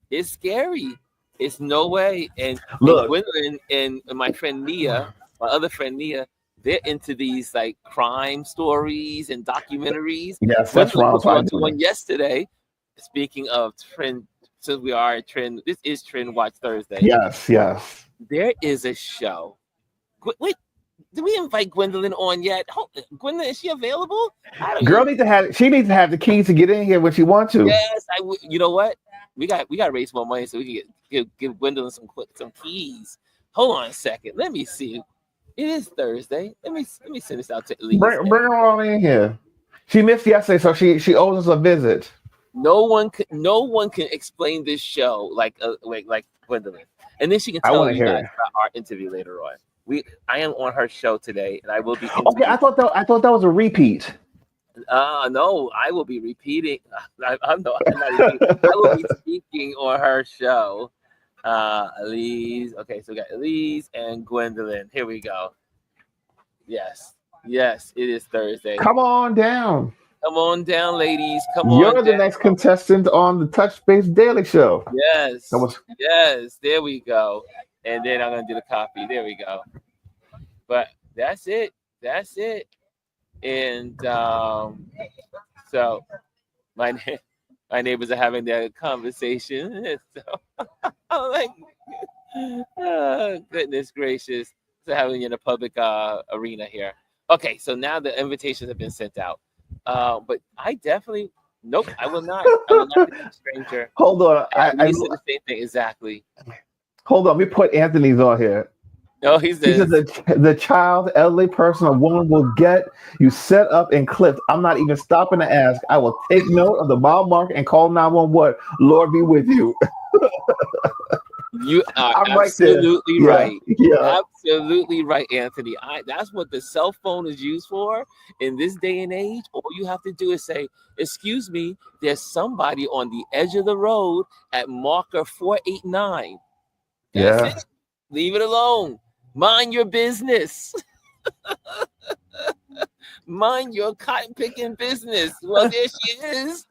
[SPEAKER 1] It's scary. It's no way. And
[SPEAKER 2] Look,
[SPEAKER 1] Gwendolyn and my friend Nia, my other friend Nia, they're into these like crime stories and documentaries.
[SPEAKER 2] yes, that's
[SPEAKER 1] Gwendolyn
[SPEAKER 2] Ronald's
[SPEAKER 1] put me
[SPEAKER 2] wife
[SPEAKER 1] onto
[SPEAKER 2] doing
[SPEAKER 1] one
[SPEAKER 2] it.
[SPEAKER 1] yesterday. Speaking of trend, since we are a trend, this is Trend Watch Thursday.
[SPEAKER 2] Yes, yes.
[SPEAKER 1] There is a show. Wait, did we invite Gwendolyn on yet? Gwendolyn, is she available? I don't
[SPEAKER 2] Girl
[SPEAKER 1] even.
[SPEAKER 2] needs to have she needs to have the keys to get in here when she wants to.
[SPEAKER 1] Yes, you know what? We got to raise more money so we can give Gwendolyn some keys. Hold on a second. Let me see. It is Thursday. Let me send this out to Elise.
[SPEAKER 2] Bring her on in here. She missed yesterday, so she owes us a visit.
[SPEAKER 1] No one can explain this show like Gwendolyn. And then she can
[SPEAKER 2] I
[SPEAKER 1] tell
[SPEAKER 2] want to
[SPEAKER 1] you
[SPEAKER 2] hear
[SPEAKER 1] guys
[SPEAKER 2] it.
[SPEAKER 1] about our interview later on. I am on her show today, and I will be
[SPEAKER 2] Okay,
[SPEAKER 1] interviewing.
[SPEAKER 2] I thought that was a repeat.
[SPEAKER 1] No, I will be repeating. I'm not repeating. I will be speaking on her show. Elise. Okay, so we got Elise and Gwendolyn. Here we go. Yes, yes, it is Thursday.
[SPEAKER 2] Come on down.
[SPEAKER 1] Come on down, ladies. Come on
[SPEAKER 2] You're the
[SPEAKER 1] down.
[SPEAKER 2] next contestant on the Touch Base Daily Show.
[SPEAKER 1] Yes,
[SPEAKER 2] That was
[SPEAKER 1] yes. There we go. And then I'm gonna do the copy. There we go. But that's it. That's it. And so my my neighbors are having their conversation. And so I'm like, oh, goodness gracious. So having in a public arena here. Okay, so now the invitations have been sent out. But I definitely nope, I will not. I will not be a stranger.
[SPEAKER 2] hold on.
[SPEAKER 1] He said the same thing exactly.
[SPEAKER 2] Hold on. Let me put Anthony's on here.
[SPEAKER 1] No, he
[SPEAKER 2] He said
[SPEAKER 1] says
[SPEAKER 2] the child, elderly person, or woman will get you set up and clipped. I'm not even stopping to ask. I will take note of the mile mark and call 911. Lord be with you.
[SPEAKER 1] you are
[SPEAKER 2] I'm right there.
[SPEAKER 1] absolutely
[SPEAKER 2] Yeah,
[SPEAKER 1] right.
[SPEAKER 2] yeah.
[SPEAKER 1] Absolutely right, Anthony. That's what the cell phone is used for in this day and age. All you have to do is say, "Excuse me, there's somebody on the edge of the road at marker 489." That's
[SPEAKER 2] Yeah.
[SPEAKER 1] it. Leave it alone. Mind your business. Mind your cotton picking business. Well, there she is.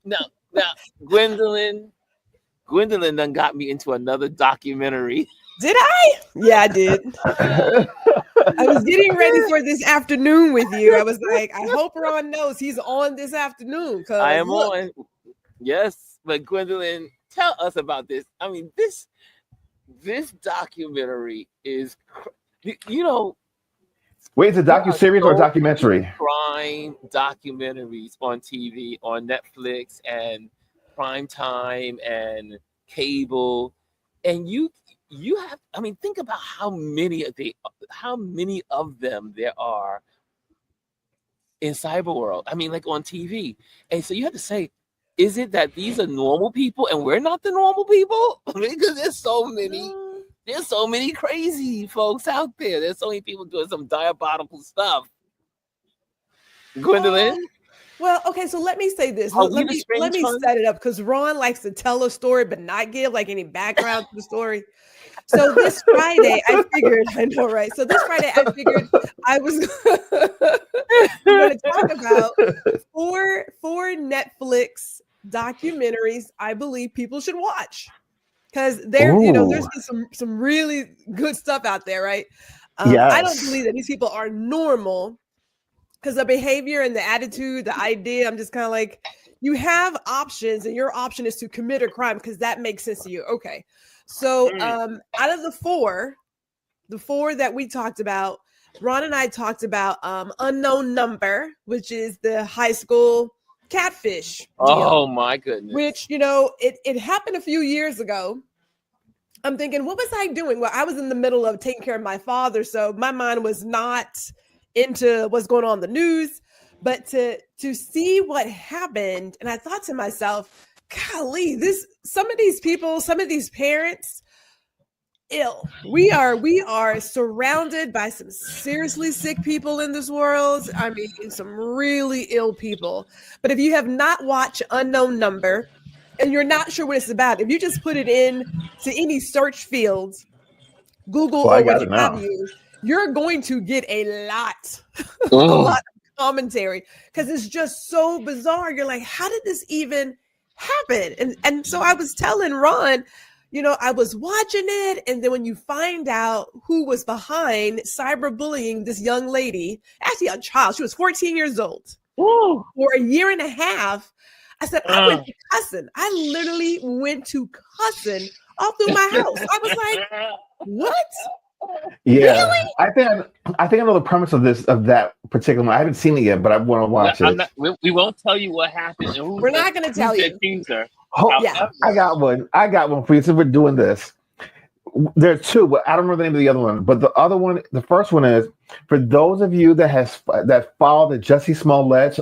[SPEAKER 1] Now, Gwendolyn done got me into another documentary.
[SPEAKER 4] Did I? Yeah, I did. I was getting ready for this afternoon with you. I was like, I hope Ron knows he's on this afternoon.
[SPEAKER 1] I am on. Yes, but Gwendolyn, tell us about this. I mean, this documentary is, you know,
[SPEAKER 2] Wait, is it a
[SPEAKER 1] there are
[SPEAKER 2] docu-series or a
[SPEAKER 1] so many
[SPEAKER 2] documentary?
[SPEAKER 1] crime documentaries on TV, on Netflix, and prime time and cable, and you have. I mean, think about how many of them there are in cyber world. I mean, like on TV, and so you have to say, is it that these are normal people and we're not the normal people? Because there's so many. There's so many crazy folks out there. There's so many people doing some diabolical stuff. Gwendolyn?
[SPEAKER 4] Well, okay, so let me say this.
[SPEAKER 1] Are
[SPEAKER 4] Let
[SPEAKER 1] we the
[SPEAKER 4] me
[SPEAKER 1] strange ones?
[SPEAKER 4] set it up because Ron likes to tell a story but not give like any background to the story. So this Friday, I figured, I know, right? So this Friday, I figured I was going to talk about four Netflix documentaries I believe people should watch. Because there's been some really good stuff out there, right? I don't
[SPEAKER 2] Yes.
[SPEAKER 4] believe that these people are normal because the behavior and the attitude, the idea, I'm just kind of like, you have options and your option is to commit a crime because that makes sense to you. Okay. So out of the four that we talked about, Ron and I talked about Unknown Number, which is the high school catfish deal,
[SPEAKER 1] Oh my goodness.
[SPEAKER 4] which, it happened a few years ago. I'm thinking, what was I doing? Well, I was in the middle of taking care of my father, so my mind was not into what's going on in the news, but to see what happened, and I thought to myself, golly, some of these people, some of these parents, ill. We are surrounded by some seriously sick people in this world. I mean, some really ill people. But if you have not watched Unknown Number and you're not sure what it's about, if you just put it in to any search fields, Google
[SPEAKER 2] Well, I
[SPEAKER 4] or what
[SPEAKER 2] got it
[SPEAKER 4] have
[SPEAKER 2] now.
[SPEAKER 4] you, you're going to get a lot
[SPEAKER 1] Mm.
[SPEAKER 4] of commentary because it's just so bizarre. You're like, how did this even happen? And so I was telling Ron, I was watching it, and then when you find out who was behind cyberbullying this young lady, actually a child, she was 14 years old,
[SPEAKER 1] Woo.
[SPEAKER 4] for a year and a half, I said, I went to cussing. I literally went to cussing all through my house. I was like, what?
[SPEAKER 2] Yeah,
[SPEAKER 4] Really?
[SPEAKER 2] I think I know the premise of that particular one. I haven't seen it yet, but I want to watch it.
[SPEAKER 1] We won't tell you what happened. And
[SPEAKER 4] We're not going to tell
[SPEAKER 1] who's the
[SPEAKER 4] you.
[SPEAKER 1] accuser.
[SPEAKER 4] Yeah.
[SPEAKER 2] I got one for you. Since we're doing this, there are two, but I don't know the name of the other one. But the first one is for those of you that follow the Jussie Smollett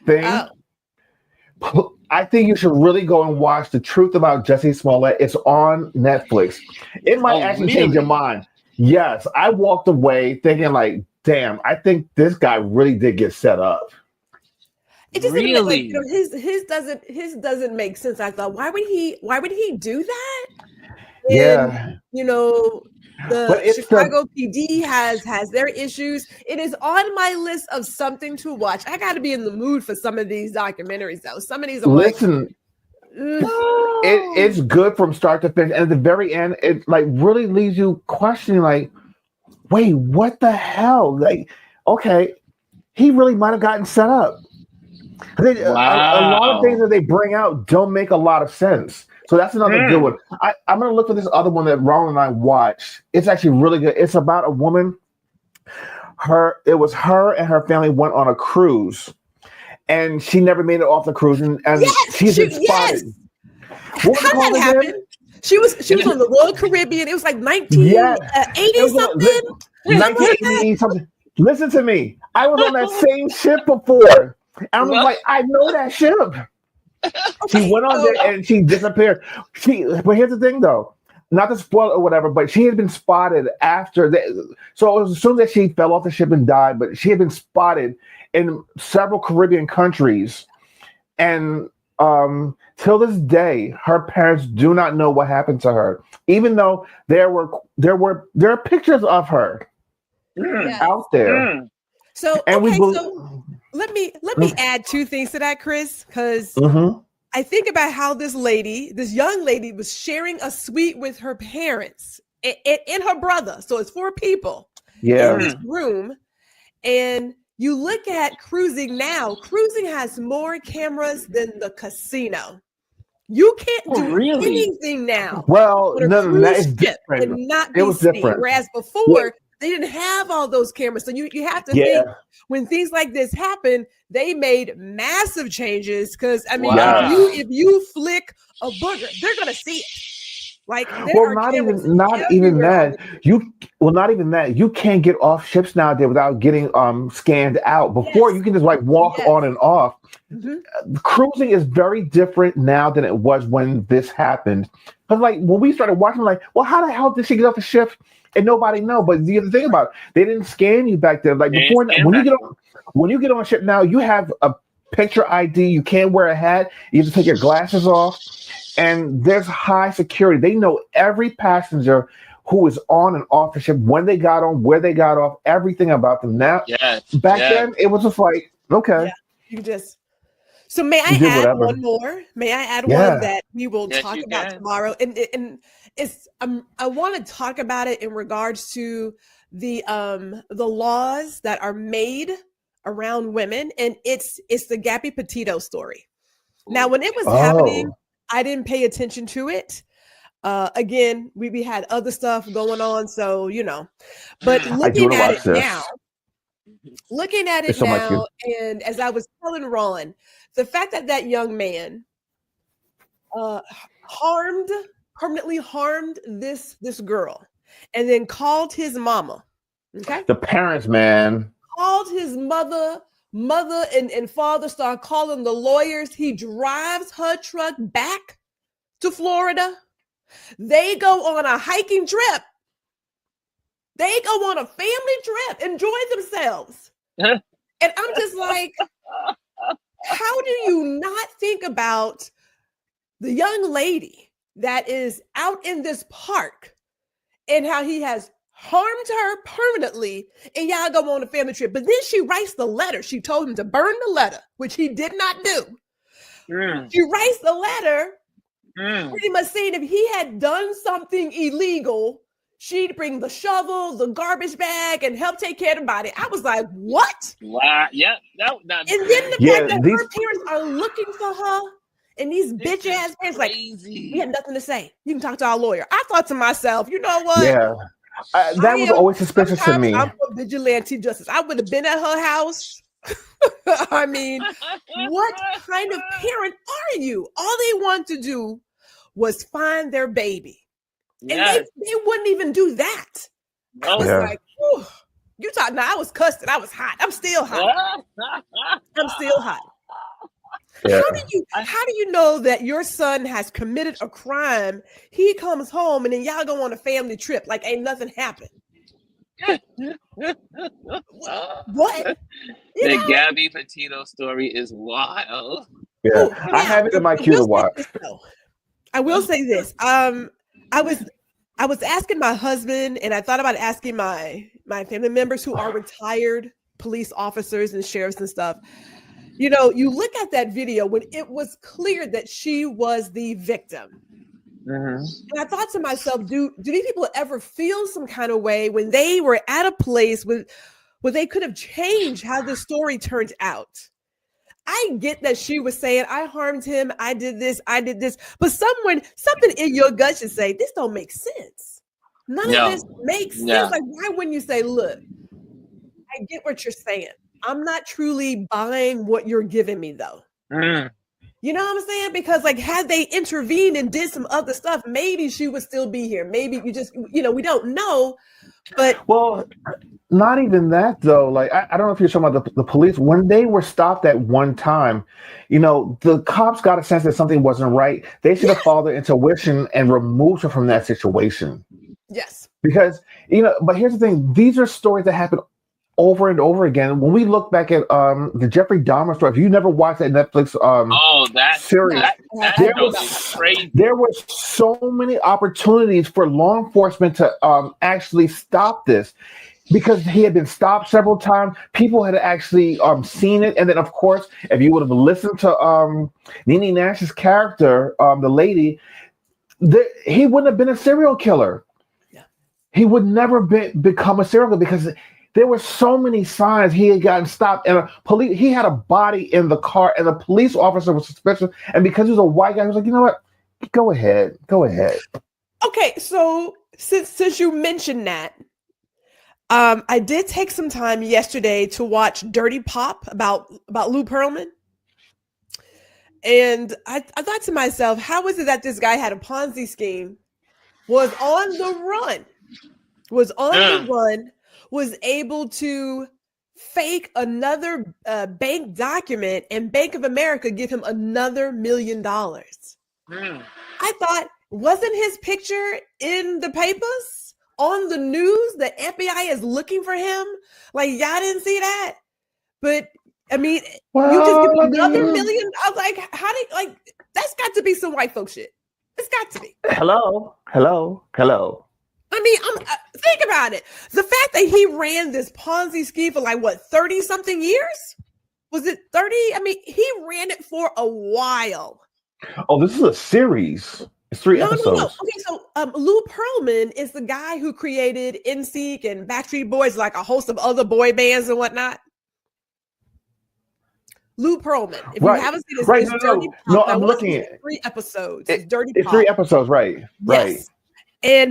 [SPEAKER 2] thing.
[SPEAKER 4] Oh.
[SPEAKER 2] I think you should really go and watch The Truth About Jussie Smollett. It's on Netflix. It might actually change your mind. Yes, I walked away thinking like, damn, I think this guy really did get set up.
[SPEAKER 4] It just
[SPEAKER 1] Really?
[SPEAKER 4] didn't make, his doesn't make sense. I thought, why would he do that?
[SPEAKER 2] Yeah.
[SPEAKER 4] And, the Chicago PD has their issues. It is on my list of something to watch. I got to be in the mood for some of these documentaries, though. Some of these are
[SPEAKER 2] Listen, it's good from start to finish, and at the very end, it like really leaves you questioning, like, wait, what the hell? Like, okay, he really might have gotten set up. A lot of things that they bring out don't make a lot of sense. So that's another good one. I'm going to look for this other one that Ron and I watched. It's actually really good. It's about a woman. It was her and her family went on a cruise, and she never made it off the cruise, and she's been spotted.
[SPEAKER 4] Yes. What was it called again? She was on the Royal Caribbean. It was like 1980 something.
[SPEAKER 2] 1980 something. Listen to me. I was on that same ship before. I was like, I know that ship. She went on there and she disappeared. But here's the thing, though. Not to spoil it or whatever, but she had been spotted after that. So it was assumed that she fell off the ship and died, but she had been spotted in several Caribbean countries. And till this day, her parents do not know what happened to her, even though there are pictures of her out there.
[SPEAKER 4] So let me add two things to that, Chris, because I think about how this young lady was sharing a suite with her parents and her brother. So it's 4 people in this room. And you look at cruising now, cruising has more cameras than the casino. You can't do anything now.
[SPEAKER 2] Well, no, that is different.
[SPEAKER 4] And not be seen. Whereas before, they didn't have all those cameras. So you have to think when things like this happen, they made massive changes. Because I mean, if you flick a booger, they're gonna see it. Like, not even that. You can't get off ships nowadays without getting scanned out. Before you can just like walk on and off. Cruising is very different now than it was when this happened. Because like when we started watching, like, well, how the hell did she get off the ship? And nobody know. But the other thing about it, they didn't scan you back then. Like before, when you get on a ship now, you have a picture ID. You can't wear a hat. You have to take your glasses off. And there's high security. They know every passenger who is on and off the ship, when they got on, where they got off, everything about them. Now, back then, it was just like, okay. Yeah, you just. So may I add one more? May I add one that we will talk about tomorrow? And it's I want to talk about it in regards to the laws that are made around women, and it's the Gabby Petito story. Now, when it was happening, I didn't pay attention to it. Again, we had other stuff going on, so But looking at it now, and as I was telling Ron, the fact that young man permanently harmed this girl, and then called his mama Okay.
[SPEAKER 2] The parents, man.
[SPEAKER 4] Called his mother and father, started calling the lawyers. He drives her truck back to Florida. They go on a hiking trip. They go on a family trip, enjoy themselves. And I'm just like, how do you not think about the young lady that is out in this park and how he has harmed her permanently, and y'all go on a family trip? But then she writes the letter. She told him to burn the letter, which he did not do. She writes the letter, pretty much saying if he had done something illegal, she'd bring the shovel, the garbage bag, and help take care of the body. I was like, what?
[SPEAKER 1] Wow. Yeah.
[SPEAKER 4] And then the fact that her parents are looking for her, and these bitch ass parents like, we have nothing to say. You can talk to our lawyer. I thought to myself, you know what?
[SPEAKER 2] Yeah. That was always suspicious to me.
[SPEAKER 4] I'm for vigilante justice. I would have been at her house. I mean, what kind of parent are you? All they want to do was find their baby.
[SPEAKER 1] Yes.
[SPEAKER 4] And they wouldn't even do that. I was like, whew, you talk now. I was cussed. I was hot. I'm still hot. I'm still hot.
[SPEAKER 2] Yeah.
[SPEAKER 4] How do you know that your son has committed a crime? He comes home and then y'all go on a family trip like ain't nothing happened. What?
[SPEAKER 1] The Gabby Petito story is wild.
[SPEAKER 2] Yeah, I have it in my queue to watch.
[SPEAKER 4] I will say this. I was asking my husband, and I thought about asking my family members who are retired police officers and sheriffs and stuff. You know, you look at that video when it was clear that she was the victim. And I thought to myself, do these people ever feel some kind of way when they were at a place where they could have changed how the story turned out? I get that she was saying, I harmed him, I did this, but something in your gut should say, this don't make sense. None of this makes sense. Like, why wouldn't you say, look, I get what you're saying. I'm not truly buying what you're giving me, though. You know what I'm saying? Because, like, had they intervened and did some other stuff, maybe she would still be here. Maybe you just, we don't know. But
[SPEAKER 2] well, not even that though. Like, I don't know if you're talking about the police when they were stopped at one time. The cops got a sense that something wasn't right. They should have followed their intuition and removed her from that situation.
[SPEAKER 4] Yes,
[SPEAKER 2] because But here's the thing: these are stories that happen over and over again. When we look back at the Jeffrey Dahmer story, if you never watched that Netflix series, there were so many opportunities for law enforcement to actually stop this, because he had been stopped several times. People had actually seen it, and then of course, if you would have listened to Nene Nash's character, the lady, he wouldn't have been a serial killer. Yeah. He would never become a serial killer because there were so many signs he had gotten stopped, and he had a body in the car, and the police officer was suspicious. And because he was a white guy, he was like, you know what? Go ahead.
[SPEAKER 4] Okay, so since you mentioned that, I did take some time yesterday to watch Dirty Pop about Lou Pearlman. And I thought to myself, how is it that this guy had a Ponzi scheme, was on the run, was able to fake another bank document, and Bank of America give him another $1 million. I thought, wasn't his picture in the papers, on the news? The FBI is looking for him. Like, y'all didn't see that? But I mean, you just give another $1 million. I was like, that's got to be some white folk shit. It's got to be.
[SPEAKER 2] Hello.
[SPEAKER 4] I mean, think about it. The fact that he ran this Ponzi scheme for 30 something years? Was it 30? I mean, he ran it for a while.
[SPEAKER 2] Oh, this is a series. It's 3 episodes. No.
[SPEAKER 4] Okay, so Lou Pearlman is the guy who created NSYNC and Backstreet Boys, like a host of other boy bands and whatnot. Lou Pearlman. If you haven't seen this, it's Dirty Pop.
[SPEAKER 2] No, I'm looking at
[SPEAKER 4] 3 episodes. It's Dirty Pop.
[SPEAKER 2] It's 3 episodes, right?
[SPEAKER 4] Yes.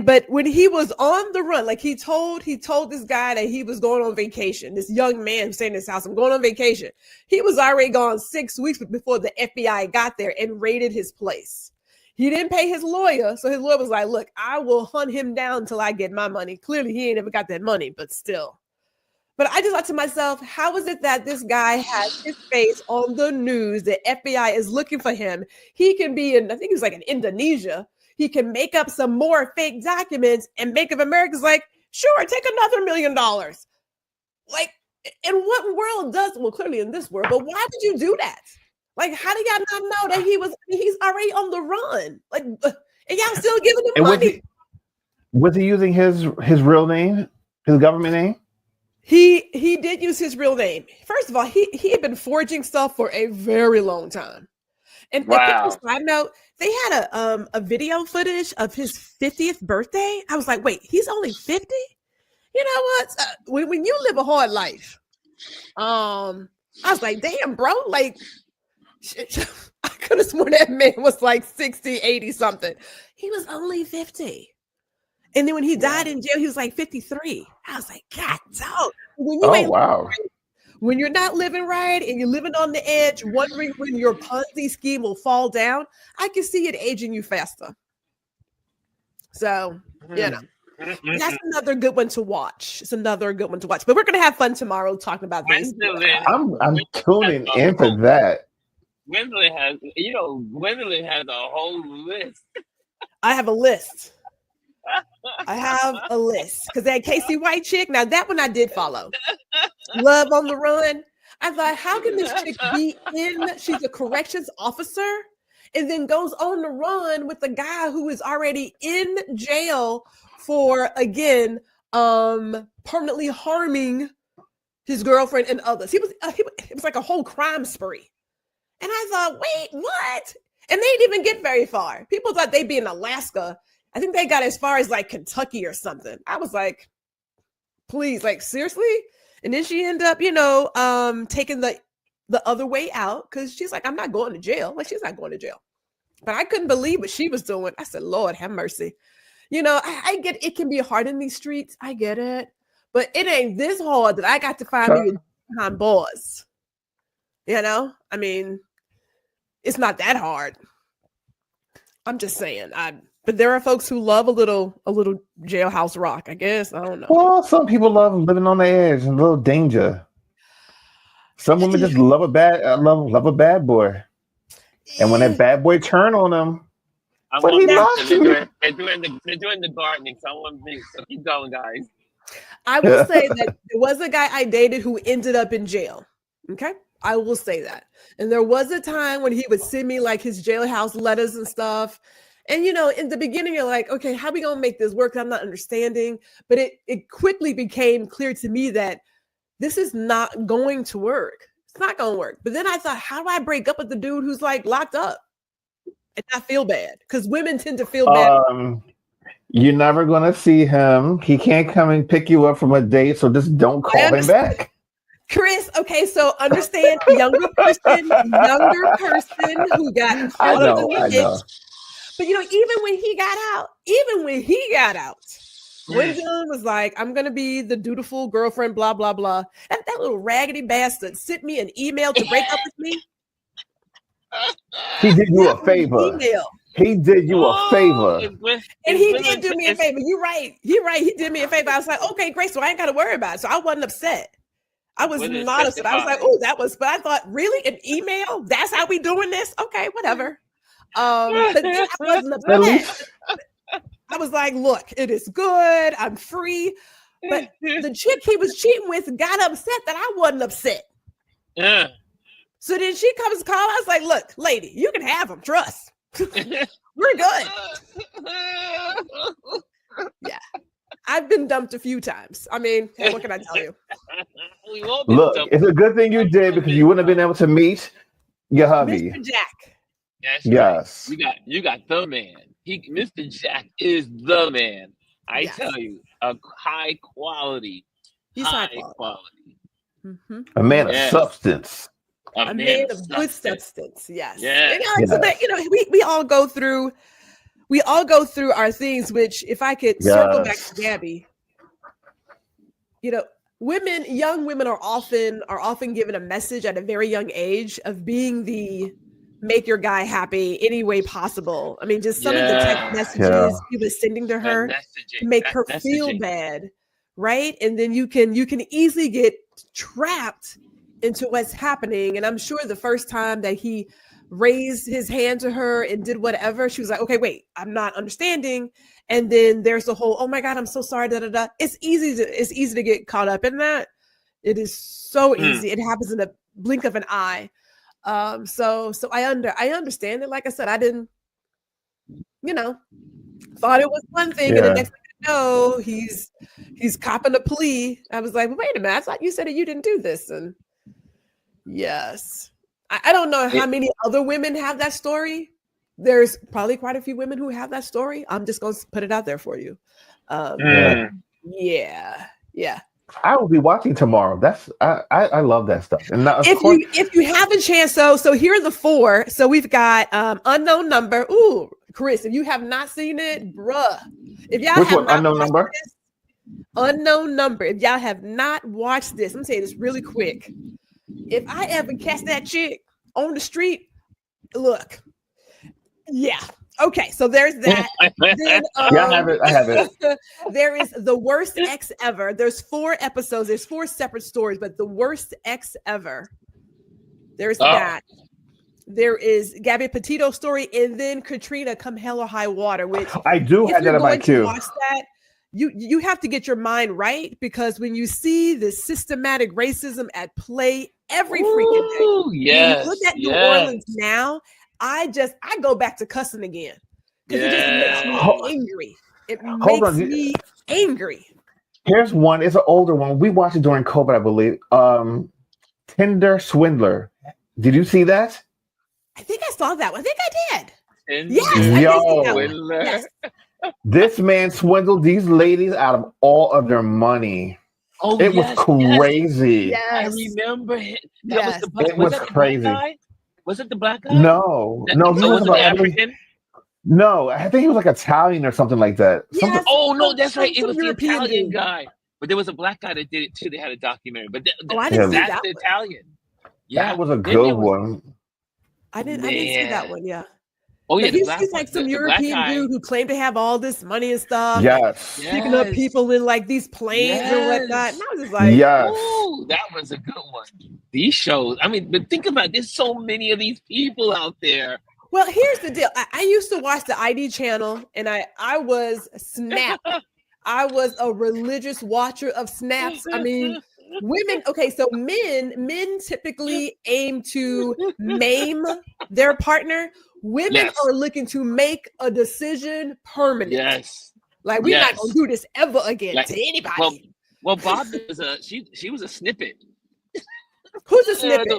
[SPEAKER 4] But when he was on the run, he told this guy that he was going on vacation. This young man who's staying in his house, I'm going on vacation. He was already gone 6 weeks before the FBI got there and raided his place. He didn't pay his lawyer. So his lawyer was like, look, I will hunt him down until I get my money. Clearly, he ain't ever got that money, but still. But I just thought to myself, how is it that this guy has his face on the news? The FBI is looking for him. He can be in, I think he was like in Indonesia. He can make up some more fake documents and Bank of America's like, sure, take another $1 million. Like, in what world does, well, clearly in this world, but why did you do that? Like, how do y'all not know that he's already on the run? Like, and y'all still giving him money?
[SPEAKER 2] Was he using his real name, his government name?
[SPEAKER 4] He did use his real name. First of all, he had been forging stuff for a very long time. And
[SPEAKER 1] Wow.
[SPEAKER 4] side note, they had a video footage of his 50th birthday. I was like, wait, he's only 50? You know what? When you live a hard life, I was like, damn, bro, like, I could have sworn that man was like 60, 80 something. He was only 50. And then when he died in jail, he was like 53. I was like, God, dog. When you're not living right and you're living on the edge, wondering when your Ponzi scheme will fall down, I can see it aging you faster. So, you know, that's another good one to watch. It's another good one to watch. But we're going to have fun tomorrow talking about this.
[SPEAKER 2] I'm tuning into that.
[SPEAKER 1] Gwendolyn has a whole list.
[SPEAKER 4] I have a list. Because that Casey White chick, now that one I did follow. Love on the Run. I thought, how can this chick be she's a corrections officer and then goes on the run with the guy who is already in jail for, again, permanently harming his girlfriend and others. It was like a whole crime spree. And I thought, wait, what? And they didn't even get very far. People thought they'd be in Alaska. I think they got as far as like Kentucky or something. I was like, please, like, seriously? And then she ended up, taking the other way out because she's like, I'm not going to jail. Like, she's not going to jail. But I couldn't believe what she was doing. I said, Lord, have mercy. I get it can be hard in these streets. I get it. But it ain't this hard that I got to find me behind bars. I mean, it's not that hard. I'm just saying. But there are folks who love a little jailhouse rock, I guess. I don't know.
[SPEAKER 2] Well, some people love living on the edge and a little danger. Some women just love a bad boy. And when that bad boy turn on them,
[SPEAKER 1] they're doing the gardening. Someone thinks, so keep going, guys.
[SPEAKER 4] I will say that there was a guy I dated who ended up in jail. Okay. I will say that. And there was a time when he would send me like his jailhouse letters and stuff. And, in the beginning, you're like, okay, how are we going to make this work? I'm not understanding. But it quickly became clear to me that this is not going to work. It's not going to work. But then I thought, how do I break up with the dude who's like locked up and not feel bad? Because women tend to feel bad.
[SPEAKER 2] You're never going to see him. He can't come and pick you up from a date. So just don't call him back.
[SPEAKER 4] Chris, okay, so understand younger person who got caught up in the ditch. But even when he got out, Gwendolyn was like, I'm gonna be the dutiful girlfriend, blah, blah, blah. That little raggedy bastard sent me an email to break up with me.
[SPEAKER 2] He did you a favor. He did you a favor.
[SPEAKER 4] And he did do me a favor. You're right. He did me a favor. I was like, okay, great. So I ain't gotta worry about it. So I wasn't upset. I was not upset. I was like, oh, but I thought, really? An email? That's how we doing this? Okay, whatever. But then I wasn't upset. I was like, look, it is good. I'm free. But the chick he was cheating with got upset that I wasn't upset.
[SPEAKER 1] Yeah.
[SPEAKER 4] So then she comes to call. I was like, look, lady, you can have him. Trust. We're good. Yeah. I've been dumped a few times. I mean, what can I tell you?
[SPEAKER 2] Look, it's a good thing you did because you wouldn't have been able to meet your hubby.
[SPEAKER 4] Mr. Jack.
[SPEAKER 1] That's
[SPEAKER 2] yes.
[SPEAKER 1] Right. You got the man. Mr. Jack is the man. I tell you, a high quality.
[SPEAKER 4] He's high quality.
[SPEAKER 2] Mm-hmm. A man of substance.
[SPEAKER 4] A man of good substance. Yes.
[SPEAKER 1] Yeah.
[SPEAKER 4] So that, we all go through our things, which if I could circle back to Gabby, young women are often given a message at a very young age of being the make your guy happy any way possible. I mean, just some of the text messages he was sending to her to make her feel bad, right? And then you can easily get trapped into what's happening. And I'm sure the first time that he raised his hand to her and did whatever, she was like, okay, wait, I'm not understanding. And then there's the whole, oh my God, I'm so sorry, da da da. It's easy to get caught up in that. It is so easy. It happens in a blink of an eye. So I understand it. Like I said, I didn't, thought it was one thing, and the next thing you know, he's copping a plea. I was like, well, wait a minute, I thought you said that you didn't do this. And yes, I don't know how many other women have that story. There's probably quite a few women who have that story. I'm just going to put it out there for you. Yeah.
[SPEAKER 2] I will be watching tomorrow. I love that stuff. And now,
[SPEAKER 4] if you have a chance, so here are the 4. So we've got Unknown Number. Ooh, Chris, if you have not seen it, bruh. If y'all have not
[SPEAKER 2] Unknown Number?
[SPEAKER 4] Unknown Number. If y'all have not watched this, I'm saying this really quick. If I ever catch that chick on the street, look. Yeah. Okay, so there's that. Then,
[SPEAKER 2] I have it.
[SPEAKER 4] There is The Worst Ex Ever. There's 4 episodes. There's 4 separate stories, but The Worst Ex Ever. There's that. There is Gabby Petito's story, and then Katrina Come Hell or High Water, which
[SPEAKER 2] I do have that in my queue.
[SPEAKER 4] Watch that. You have to get your mind right, because when you see the systematic racism at play every freaking day, when you look at New Orleans now, I go back to cussing again, because it just makes me angry. It makes me angry.
[SPEAKER 2] Here's one. It's an older one. We watched it during COVID, I believe. Tinder Swindler. Did you see that?
[SPEAKER 4] I think I saw that one. I think I did.
[SPEAKER 1] Tinder
[SPEAKER 4] Yes, I did see that one. Yes.
[SPEAKER 2] This man swindled these ladies out of all of their money.
[SPEAKER 1] Oh,
[SPEAKER 2] it was crazy.
[SPEAKER 4] Yes.
[SPEAKER 1] I remember it.
[SPEAKER 2] It was crazy.
[SPEAKER 1] Was it the black guy?
[SPEAKER 2] No, he was
[SPEAKER 1] African.
[SPEAKER 2] No, I think he was like Italian or something like that.
[SPEAKER 4] Yes.
[SPEAKER 1] Oh no, that's right. It was the
[SPEAKER 4] European
[SPEAKER 1] Italian
[SPEAKER 4] dude.
[SPEAKER 1] guy, but there was a black guy that did it too. They had a documentary, but
[SPEAKER 4] I didn't see
[SPEAKER 1] that's
[SPEAKER 4] that
[SPEAKER 1] the
[SPEAKER 4] one.
[SPEAKER 1] Italian.
[SPEAKER 2] That was a good one.
[SPEAKER 4] I didn't see that one. Yeah.
[SPEAKER 1] Oh yeah,
[SPEAKER 4] He's like some European dude who claimed to have all this money and stuff.
[SPEAKER 2] Yes.
[SPEAKER 4] Picking up people in like these planes and whatnot. And I was just like,
[SPEAKER 1] oh, that was a good one. These shows, I mean, but think about it, there's so many of these people out there.
[SPEAKER 4] Well, here's the deal. I used to watch the ID channel, and I was Snap. I was a religious watcher of Snaps. I mean, women, okay, so men typically aim to maim their partner. Women are looking to make a decision permanent.
[SPEAKER 1] Yes.
[SPEAKER 4] Like, we're not gonna do this ever again to anybody.
[SPEAKER 1] Well, Bob was she was a snippet.
[SPEAKER 4] Who's a snippet?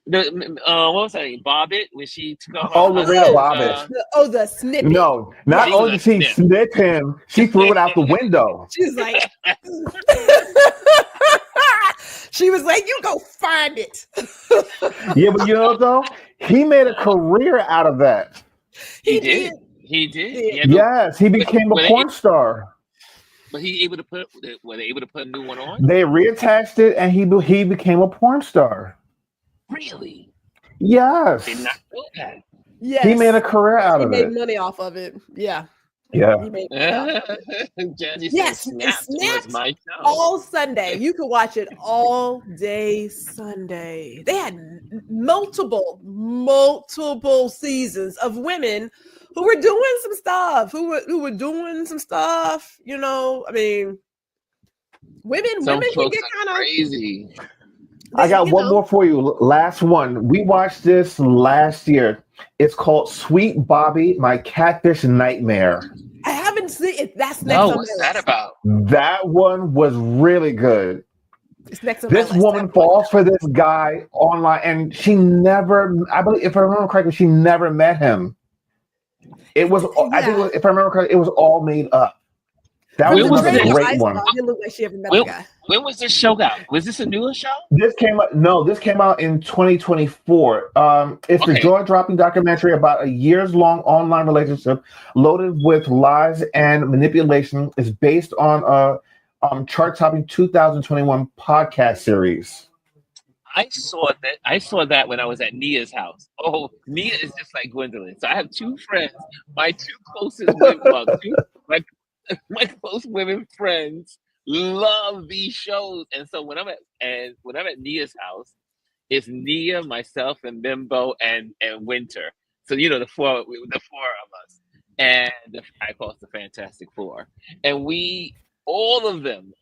[SPEAKER 1] What was that? Bobbit, when she took off.
[SPEAKER 2] Lorena Bobbitt.
[SPEAKER 4] The snippet.
[SPEAKER 2] No, not only did she snip him, she threw it out the window.
[SPEAKER 4] She's like, she was like, you go find it.
[SPEAKER 2] Yeah, but you know though, he made a career out of that.
[SPEAKER 1] He did.
[SPEAKER 2] Yes, he became a porn star.
[SPEAKER 1] But were they able to put a new one on?
[SPEAKER 2] They reattached it, and he became a porn star.
[SPEAKER 1] Really?
[SPEAKER 2] Yes.
[SPEAKER 1] Did not know that.
[SPEAKER 4] Yes.
[SPEAKER 2] He made a career out of it.
[SPEAKER 4] He made money off of it. Yeah.
[SPEAKER 2] Yeah.
[SPEAKER 4] He made
[SPEAKER 1] yes. Snapped my show.
[SPEAKER 4] All Sunday. You could watch it all day Sunday. They had multiple seasons of women who were doing some stuff. Who were doing some stuff. You know, I mean, women can get kind of
[SPEAKER 1] crazy.
[SPEAKER 2] I got one more for you. Last one. We watched this last year. It's called Sweet Bobby, My Catfish Nightmare.
[SPEAKER 4] I haven't seen it. That's next on my
[SPEAKER 1] what's that about?
[SPEAKER 2] That one was really good.
[SPEAKER 4] It's next on
[SPEAKER 2] this
[SPEAKER 4] my list.
[SPEAKER 2] woman falls for this guy online, and she never, I believe, if I remember correctly, she never met him. It was, I think, if I remember correctly, it was all made up. That was a great one.
[SPEAKER 4] It looked like she ever met the guy.
[SPEAKER 1] When was this show out? Was this a newer show?
[SPEAKER 2] This came out in 2024. It's a jaw-dropping documentary about a years-long online relationship loaded with lies and manipulation. It's based on a chart-topping 2021 podcast series.
[SPEAKER 1] I saw that when I was at Nia's house. Oh, Nia is just like Gwendolyn. So I have two friends, my two closest women, well, two my my close women friends love these shows. And so when I'm at Nia's house, it's Nia, myself, and Bimbo and Winter. So the four of us, and I call it the Fantastic Four, and we all of them,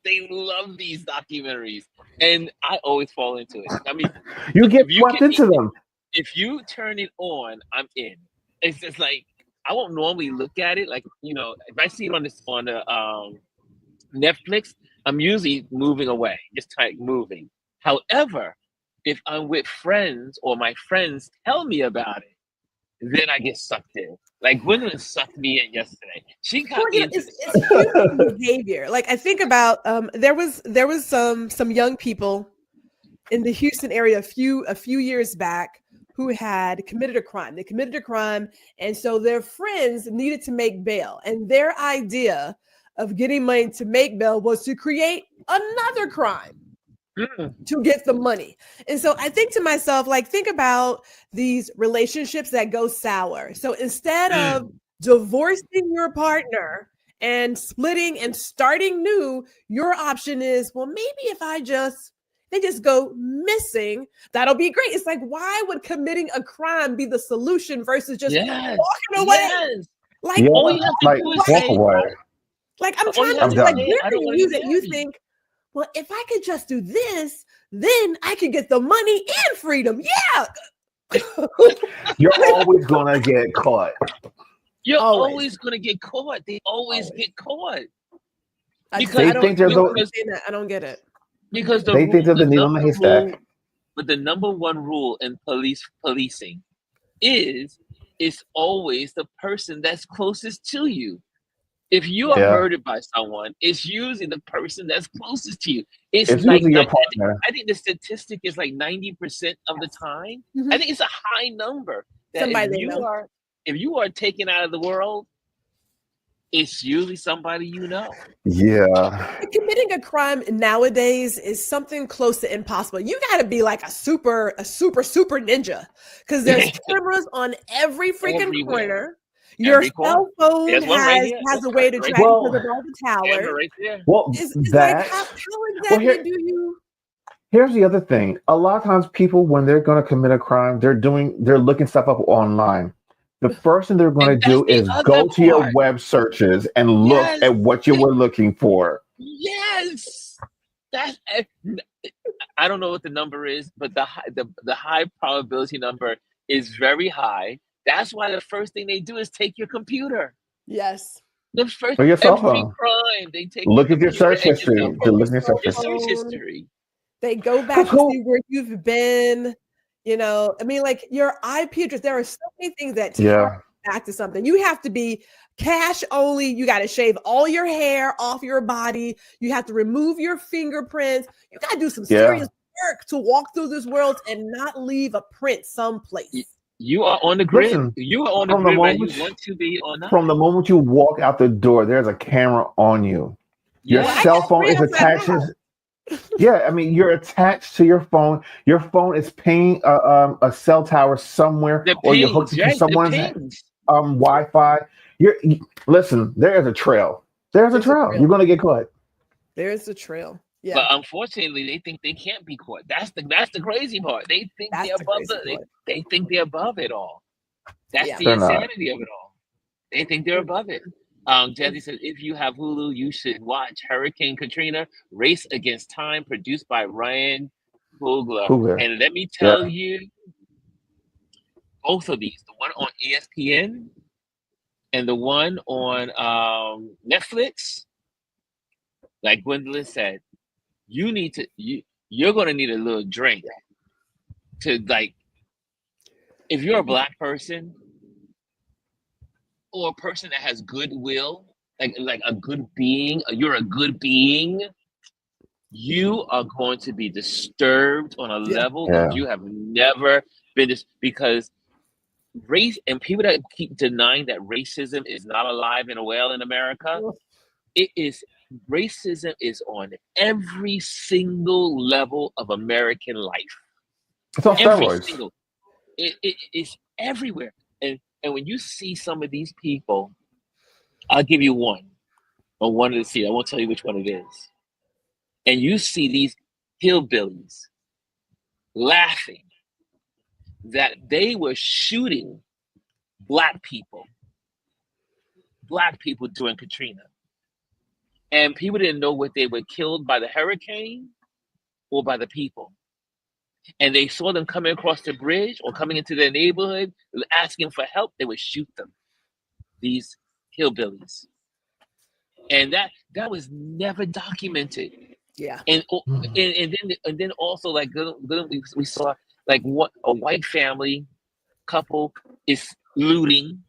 [SPEAKER 1] they love these documentaries, and I always fall into it. I mean,
[SPEAKER 2] You get
[SPEAKER 1] if you
[SPEAKER 2] swept
[SPEAKER 1] can,
[SPEAKER 2] into them.
[SPEAKER 1] if you turn it on, I'm in. It's just like I won't normally look at it. Like if I see it on the Netflix, I'm usually moving away, just like moving. However, if I'm with friends or my friends tell me about it, then I get sucked in. Like Gwendolyn sucked me in yesterday. She got
[SPEAKER 4] Well,
[SPEAKER 1] me into
[SPEAKER 4] it's human behavior. Like I think about there was some young people in the Houston area a few years back who had committed a crime. They committed a crime, and so their friends needed to make bail. And their idea of getting money to make bail was to create another crime to get the money. And so I think to myself, like, think about these relationships that go sour. So instead of divorcing your partner and splitting and starting new, your option is, well, maybe if they just go missing, that'll be great. It's like, why would committing a crime be the solution versus just walking away?
[SPEAKER 1] Yes.
[SPEAKER 4] Like,
[SPEAKER 2] Yeah,
[SPEAKER 1] all you have to
[SPEAKER 2] like
[SPEAKER 1] do is
[SPEAKER 2] walk
[SPEAKER 1] say,
[SPEAKER 2] away.
[SPEAKER 4] like I'm
[SPEAKER 1] all
[SPEAKER 4] trying
[SPEAKER 1] you
[SPEAKER 4] to
[SPEAKER 1] have
[SPEAKER 2] I'm
[SPEAKER 1] to
[SPEAKER 4] think, like,
[SPEAKER 2] done.
[SPEAKER 1] say,
[SPEAKER 4] where
[SPEAKER 1] I
[SPEAKER 4] are
[SPEAKER 1] don't want
[SPEAKER 4] you
[SPEAKER 1] to
[SPEAKER 4] that
[SPEAKER 1] be
[SPEAKER 4] you
[SPEAKER 1] married.
[SPEAKER 4] think, well, if I could just do this, then I could get the money and freedom. Yeah.
[SPEAKER 2] You're always gonna get caught.
[SPEAKER 1] You're
[SPEAKER 4] Always.
[SPEAKER 1] always gonna get caught. They always get caught.
[SPEAKER 4] I
[SPEAKER 1] Because
[SPEAKER 2] think they're the
[SPEAKER 4] I don't get it.
[SPEAKER 1] because the
[SPEAKER 2] they think they're
[SPEAKER 1] rule,
[SPEAKER 2] the needle in the haystack.
[SPEAKER 1] but the number one rule in policing is it's always the person that's closest to you. If you are
[SPEAKER 2] Yeah.
[SPEAKER 1] murdered by someone, it's usually the person that's closest to you. It's
[SPEAKER 2] It's
[SPEAKER 1] like
[SPEAKER 2] usually your partner.
[SPEAKER 1] I think the statistic is like 90% of the time.
[SPEAKER 4] Mhm.
[SPEAKER 1] I think it's a high number that
[SPEAKER 4] Somebody they know.
[SPEAKER 1] if you are taken out of the world, it's usually somebody you know.
[SPEAKER 2] Yeah.
[SPEAKER 4] Committing a crime nowadays is something close to impossible. You got to be like a super ninja, because there's cameras on every freaking
[SPEAKER 1] Everywhere.
[SPEAKER 4] corner. Your
[SPEAKER 1] Every corner.
[SPEAKER 4] cell phone
[SPEAKER 1] There's one right here.
[SPEAKER 4] has a way to
[SPEAKER 1] Right
[SPEAKER 4] track
[SPEAKER 2] there.
[SPEAKER 4] because of all the
[SPEAKER 1] Camera
[SPEAKER 4] towers.
[SPEAKER 1] right there.
[SPEAKER 2] Well,
[SPEAKER 4] It's like, how exactly do you?
[SPEAKER 2] Here's the other thing. A lot of times people, when they're going to commit a crime, they're looking stuff up online. The first thing they're going to
[SPEAKER 1] And that's
[SPEAKER 2] do
[SPEAKER 1] the
[SPEAKER 2] is
[SPEAKER 1] other
[SPEAKER 2] go to your
[SPEAKER 1] part.
[SPEAKER 2] web searches and look
[SPEAKER 1] Yes.
[SPEAKER 2] at what you were looking for.
[SPEAKER 1] Yes. That's I don't know what the number is, but the high probability number is very high. That's why the first thing they do is take your computer.
[SPEAKER 4] Yes.
[SPEAKER 1] The first
[SPEAKER 2] Or your cell
[SPEAKER 1] every
[SPEAKER 2] phone.
[SPEAKER 1] crime they take.
[SPEAKER 2] Look at your
[SPEAKER 1] computer
[SPEAKER 2] search
[SPEAKER 1] and your
[SPEAKER 2] history.
[SPEAKER 1] cell
[SPEAKER 2] To
[SPEAKER 1] phone.
[SPEAKER 2] look at your search
[SPEAKER 1] Your
[SPEAKER 2] history.
[SPEAKER 1] search history.
[SPEAKER 4] They go back to see where you've been. I mean, like your IP address. There are so many things that tie back to something. You have to be cash only. You got to shave all your hair off your body. You have to remove your fingerprints. You got to do some serious work to walk through this world and not leave a print someplace.
[SPEAKER 1] You are on the grid.
[SPEAKER 2] Listen,
[SPEAKER 1] you are on the grid whether you want to be or not.
[SPEAKER 2] From the moment you walk out the door, there's a camera on you. Your cell phone is attached. Yeah, I mean, you're attached to your phone. Your phone is paying a cell tower somewhere, or you're hooked to someone's Wi-Fi. Listen. There is a trail. There's a trail. You're going to get caught.
[SPEAKER 4] There's a trail. Yeah.
[SPEAKER 1] But unfortunately, they think they can't be caught. That's the crazy part. They think they're above they think they're above it all. That's the insanity of it all. They think they're above it. Jesse says, if you have Hulu, you should watch Hurricane Katrina: Race Against Time, produced by Ryan Coogler. And let me tell you, both of these, the one on ESPN and the one on Netflix, like Gwendolyn said, you're going to need a little drink to, like, if you're a Black person or a person that has goodwill, like a good being, you're a good being, you are going to be disturbed on a level that you have never been, because race and people that keep denying that racism is not alive and well in America, it is racism is on every single level of American life.
[SPEAKER 2] It's on
[SPEAKER 1] Every
[SPEAKER 2] steroids.
[SPEAKER 1] single. It's everywhere. And when you see some of these people, I'll give you one on one of the scenes. I won't tell you which one it is. And you see these hillbillies laughing that they were shooting black people during Katrina. And people didn't know what they were killed by the hurricane or by the people. And they saw them coming across the bridge or coming into their neighborhood asking for help, they would shoot them, these hillbillies. And that was never documented.
[SPEAKER 4] Yeah.
[SPEAKER 1] And then also like we saw like what a white family couple is looting,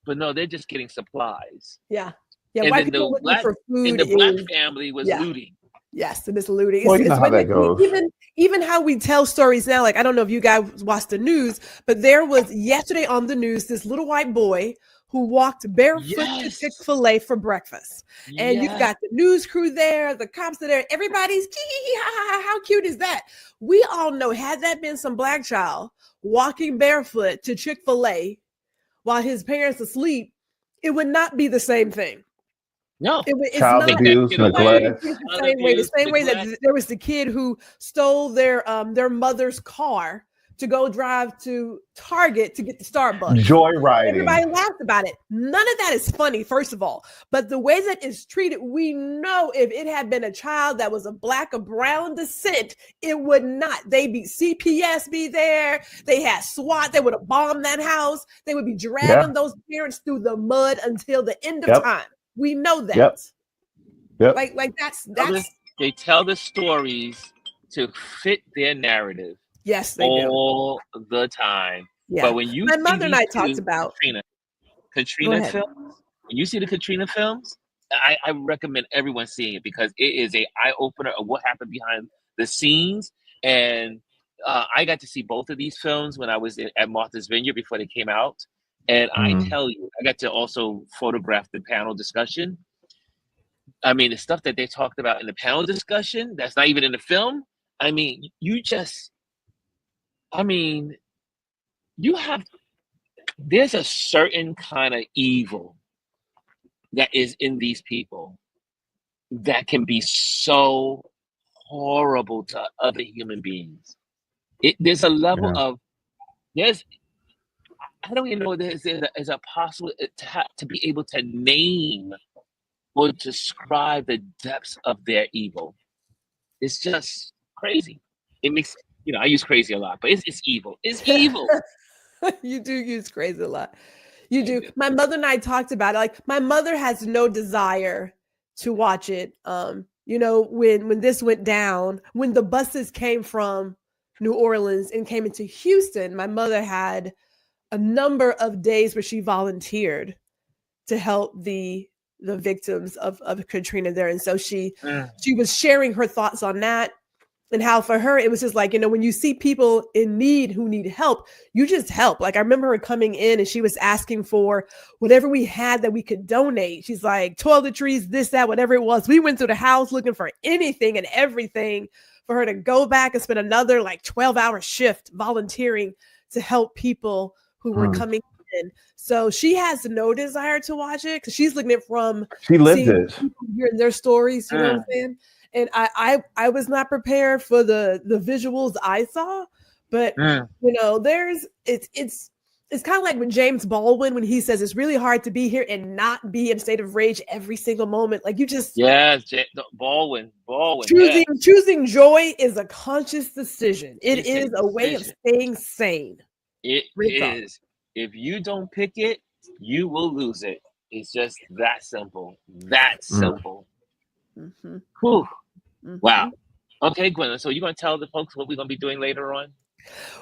[SPEAKER 1] but no, they're just getting supplies.
[SPEAKER 4] Yeah. Yeah.
[SPEAKER 1] And
[SPEAKER 4] White
[SPEAKER 1] then
[SPEAKER 4] people
[SPEAKER 1] the
[SPEAKER 4] looking
[SPEAKER 1] black
[SPEAKER 4] for food.
[SPEAKER 1] and the black family was looting.
[SPEAKER 4] Yes, and it's looting.
[SPEAKER 2] Well, you know how that goes.
[SPEAKER 4] Even how we tell stories now. Like, I don't know if you guys watch the news, but there was yesterday on the news this little white boy who walked barefoot to Chick-fil-A for breakfast. And you've got the news crew there, the cops are there, everybody's how cute is that? We all know, had that been some black child walking barefoot to Chick-fil-A while his parents asleep, it would not be the same thing.
[SPEAKER 1] No,
[SPEAKER 4] it's
[SPEAKER 2] child
[SPEAKER 4] not
[SPEAKER 2] abuse, neglect.
[SPEAKER 4] The same way that there was the kid who stole their mother's car to go drive to Target to get the Starbucks.
[SPEAKER 2] Joyriding.
[SPEAKER 4] Everybody laughed about it. None of that is funny, first of all. But the way that it's treated, we know if it had been a child that was of black or brown descent, it would not. They'd be CPS be there. They had SWAT. They would have bombed that house. They would be dragging those parents through the mud until the end of time. We know that.
[SPEAKER 2] Yep.
[SPEAKER 4] Like that's
[SPEAKER 1] they tell the stories to fit their narrative.
[SPEAKER 4] Yes, they
[SPEAKER 1] all the time.
[SPEAKER 4] Yeah.
[SPEAKER 1] But when you
[SPEAKER 4] my mother and I talked about
[SPEAKER 1] Katrina films, when you see the Katrina films, I recommend everyone seeing it because it is a eye opener of what happened behind the scenes. And I got to see both of these films when I was at Martha's Vineyard before they came out. And I tell you, I got to also photograph the panel discussion. I mean, the stuff that they talked about in the panel discussion, that's not even in the film. I mean, there's a certain kind of evil that is in these people that can be so horrible to other human beings. There's a level of, I don't even know if there's a possible to be able to name or describe the depths of their evil. It's just crazy. It makes, I use crazy a lot, but it's evil. It's evil.
[SPEAKER 4] You do use crazy a lot. You do. My mother and I talked about it. Like, my mother has no desire to watch it. When this went down, when the buses came from New Orleans and came into Houston, my mother had a number of days where she volunteered to help the victims of Katrina there. And so she was sharing her thoughts on that and how for her, it was just like, when you see people in need who need help, you just help. Like, I remember her coming in and she was asking for whatever we had that we could donate. She's like, toiletries, this, that, whatever it was. We went through the house looking for anything and everything for her to go back and spend another like 12-hour shift volunteering to help people who were coming in. So she has no desire to watch it because she's looking at it from
[SPEAKER 2] she lived it,
[SPEAKER 4] hearing their stories. You know what I'm saying? And I was not prepared for the visuals I saw, but it's kind of like with James Baldwin when he says it's really hard to be here and not be in a state of rage every single moment. Like, you just
[SPEAKER 1] Baldwin.
[SPEAKER 4] Choosing joy is a conscious decision. It is a way of staying sane.
[SPEAKER 1] It is. If you don't pick it, you will lose it. It's just that simple. That simple.
[SPEAKER 4] Mm-hmm.
[SPEAKER 1] Whew. Mm-hmm. Wow. Okay, Gwendolyn. So you're going to tell the folks what we're going to be doing later on?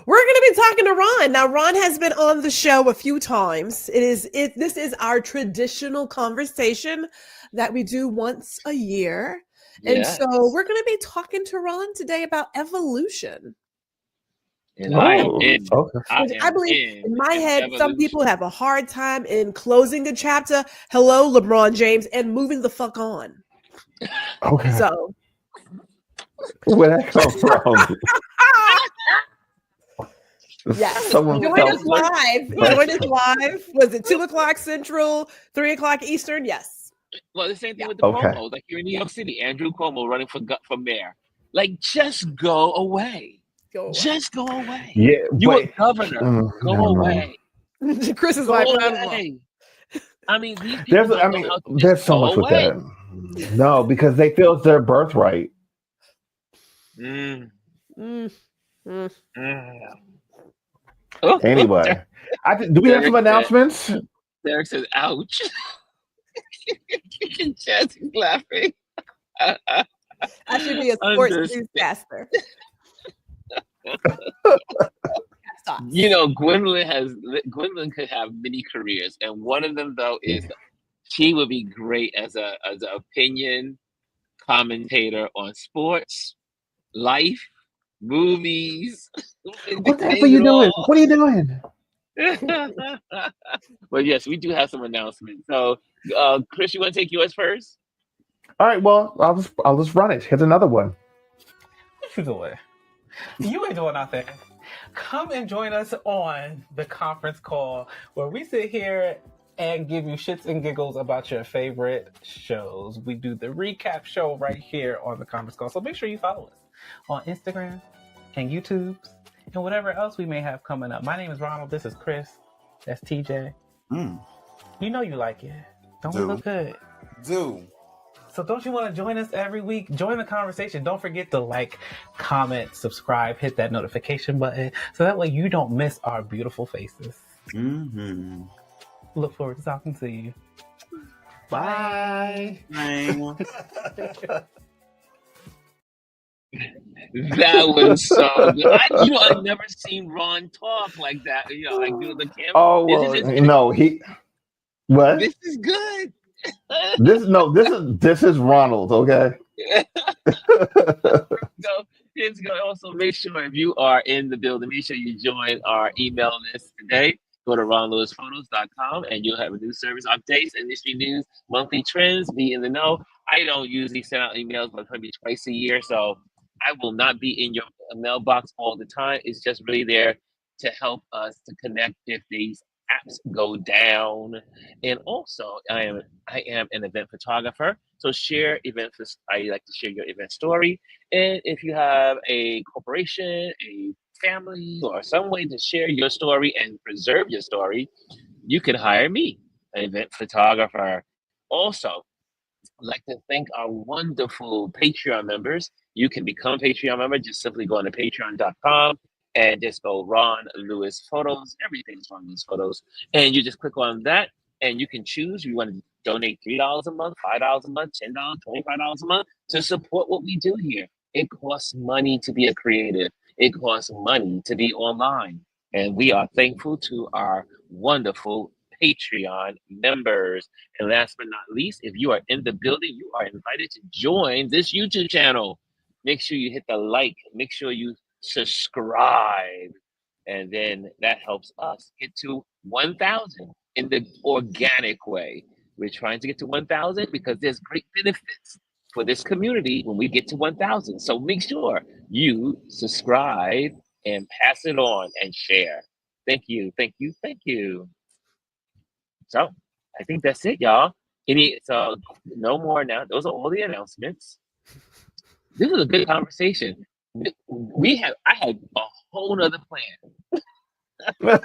[SPEAKER 4] We're going to be talking to Ron. Now, Ron has been on the show a few times. This is our traditional conversation that we do once a year. And so we're going to be talking to Ron today about evolution.
[SPEAKER 1] And I
[SPEAKER 4] believe in my head, some people have a hard time in closing a chapter. Hello, LeBron James, and moving the fuck on.
[SPEAKER 2] Okay.
[SPEAKER 4] So
[SPEAKER 2] Where that come from?
[SPEAKER 4] yes,
[SPEAKER 2] Someone
[SPEAKER 4] join
[SPEAKER 2] felt
[SPEAKER 4] us live. Join us live. Was it 2:00 Central, 3:00 Eastern? Yes.
[SPEAKER 1] Well, the same thing
[SPEAKER 4] Yeah.
[SPEAKER 1] with the
[SPEAKER 2] Okay.
[SPEAKER 1] Cuomo. Like you're in New York City, Andrew Cuomo running for mayor. Like, just go away.
[SPEAKER 4] Go away.
[SPEAKER 1] Just go away.
[SPEAKER 2] Yeah,
[SPEAKER 1] You a
[SPEAKER 2] wait.
[SPEAKER 1] governor. Go
[SPEAKER 2] Never mind.
[SPEAKER 1] away.
[SPEAKER 4] Chris is
[SPEAKER 1] Go
[SPEAKER 4] like, round of applause.
[SPEAKER 1] away. I mean, these people don't know how to
[SPEAKER 2] There's
[SPEAKER 1] just
[SPEAKER 2] so
[SPEAKER 1] go
[SPEAKER 2] much with
[SPEAKER 1] away.
[SPEAKER 2] that. No, because they feel it's their birthright.
[SPEAKER 1] Mm.
[SPEAKER 4] Mm, mm.
[SPEAKER 1] Oh,
[SPEAKER 2] Anyway, do we have some
[SPEAKER 1] Derek said-
[SPEAKER 2] announcements?
[SPEAKER 1] Derek says, "Ouch." Jazz is laughing.
[SPEAKER 4] I should be a sports
[SPEAKER 1] Understand.
[SPEAKER 4] newscaster.
[SPEAKER 1] You know, Gwendolyn could have many careers, and one of them though is she would be great as an opinion commentator on sports, life, movies.
[SPEAKER 2] What the heck are you doing? What are you doing?
[SPEAKER 1] But yes, we do have some announcements. So, Chris, you want to take yours first?
[SPEAKER 2] All right. Well, I'll just run it. Here's another one.
[SPEAKER 5] What you doing? You ain't doing nothing. Come and join us on the conference call where we sit here and give you shits and giggles about your favorite shows. We do the recap show right here on the conference call. So make sure you follow us on Instagram and YouTube and whatever else we may have coming up. My name is Ronald. This is Chris. That's TJ. You know you like it. Don't we look good?
[SPEAKER 6] Do.
[SPEAKER 5] So don't you want to join us every week? Join the conversation. Don't forget to like, comment, subscribe, hit that notification button so that way you don't miss our beautiful faces.
[SPEAKER 6] Mm-hmm.
[SPEAKER 5] Look forward to talking to you.
[SPEAKER 6] Bye. Bye.
[SPEAKER 1] That was so good. I've never seen Ron talk like that. Like do the camera.
[SPEAKER 2] Oh well, no, what?
[SPEAKER 1] This is good.
[SPEAKER 2] This is Ronald. Okay.
[SPEAKER 1] So it's going to also make sure if you are in the building, make sure you join our email list today. Go to ronlewisphotos.com and you'll have a new service updates, industry news, monthly trends, be in the know. I don't usually send out emails, but maybe twice a year. So I will not be in your mailbox all the time. It's just really there to help us to connect if these apps go down. And also, I am an event photographer. So share events. I like to share your event story. And if you have a corporation, a family, or some way to share your story and preserve your story, you can hire me, an event photographer. Also, I'd like to thank our wonderful Patreon members. You can become a Patreon member. Just simply go on to patreon.com and just go Ron Lewis Photos. Everything's Ron Lewis Photos. And you just click on that and you can choose. You want to donate $3 a month, $5 a month, $10, $25 a month to support what we do here. It costs money to be a creative. It costs money to be online. And we are thankful to our wonderful Patreon members. And last but not least, if you are in the building, you are invited to join this YouTube channel. Make sure you hit the like, make sure you subscribe, and then that helps us get to 1,000 in the organic way. We're trying to get to 1,000 because there's great benefits for this community when we get to 1,000. So make sure you subscribe and pass it on and share. Thank you, thank you, thank you. So I think that's it, y'all. So no more now. Those are all the announcements. This is a good conversation. I had a whole nother plan.
[SPEAKER 2] But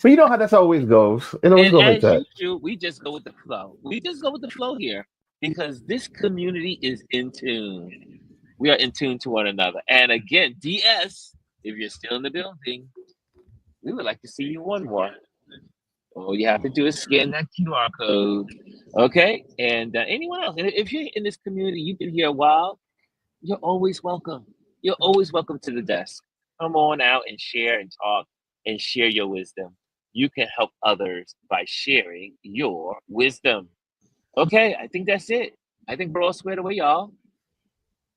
[SPEAKER 2] you know how this always goes. It always goes like that.
[SPEAKER 1] Usual, we just go with the flow. We just go with the flow here because this community is in tune. We are in tune to one another. And again, DS, if you're still in the building, we would like to see you one more. All you have to do is scan that QR code. Okay? And anyone else, and if you're in this community, you've been here a while, you're always welcome. You're always welcome to the desk. Come on out and share and talk and share your wisdom. You can help others by sharing your wisdom. Okay, I think that's it. I think we're all squared away, y'all.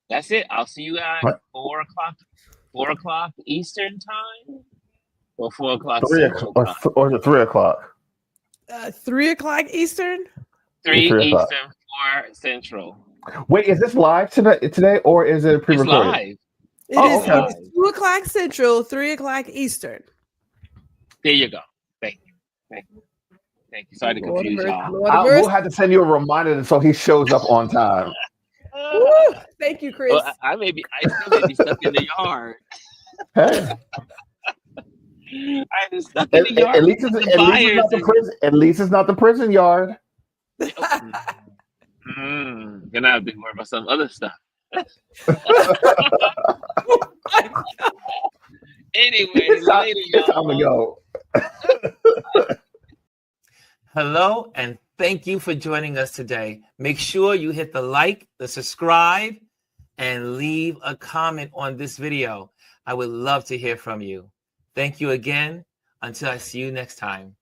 [SPEAKER 1] That's it. I'll see you at 4 o'clock Eastern time, or 4 o'clock
[SPEAKER 2] 3
[SPEAKER 1] Central
[SPEAKER 2] o'clock,
[SPEAKER 1] time.
[SPEAKER 2] or is it 3 o'clock?
[SPEAKER 4] 3 o'clock Eastern.
[SPEAKER 1] 3
[SPEAKER 2] 3 o'clock.
[SPEAKER 1] Eastern. Central.
[SPEAKER 2] Wait, is this live today or is it
[SPEAKER 1] It's
[SPEAKER 2] pre-recorded?
[SPEAKER 1] live.
[SPEAKER 4] It
[SPEAKER 2] Oh,
[SPEAKER 4] is
[SPEAKER 2] okay.
[SPEAKER 4] it is 2:00 Central, 3:00 Eastern.
[SPEAKER 1] There you go. Thank you. Thank you. Sorry to
[SPEAKER 4] Lord of
[SPEAKER 1] confuse
[SPEAKER 4] mercy,
[SPEAKER 1] y'all.
[SPEAKER 4] Lord of
[SPEAKER 2] We'll
[SPEAKER 4] mercy.
[SPEAKER 2] have to send you a reminder so he shows up on time.
[SPEAKER 4] Woo! Thank you, Chris.
[SPEAKER 1] Well, I still may be stuck in the yard.
[SPEAKER 2] Hey,
[SPEAKER 1] I am stuck in the yard.
[SPEAKER 2] at least it's not the prison. At least it's not the prison yard.
[SPEAKER 1] Then I have to worry about some other stuff. Anyway, later,
[SPEAKER 2] It's time to
[SPEAKER 1] y'all.
[SPEAKER 2] go.
[SPEAKER 1] Hello, and thank you for joining us today. Make sure you hit the like, the subscribe, and leave a comment on this video. I would love to hear from you. Thank you again. Until I see you next time.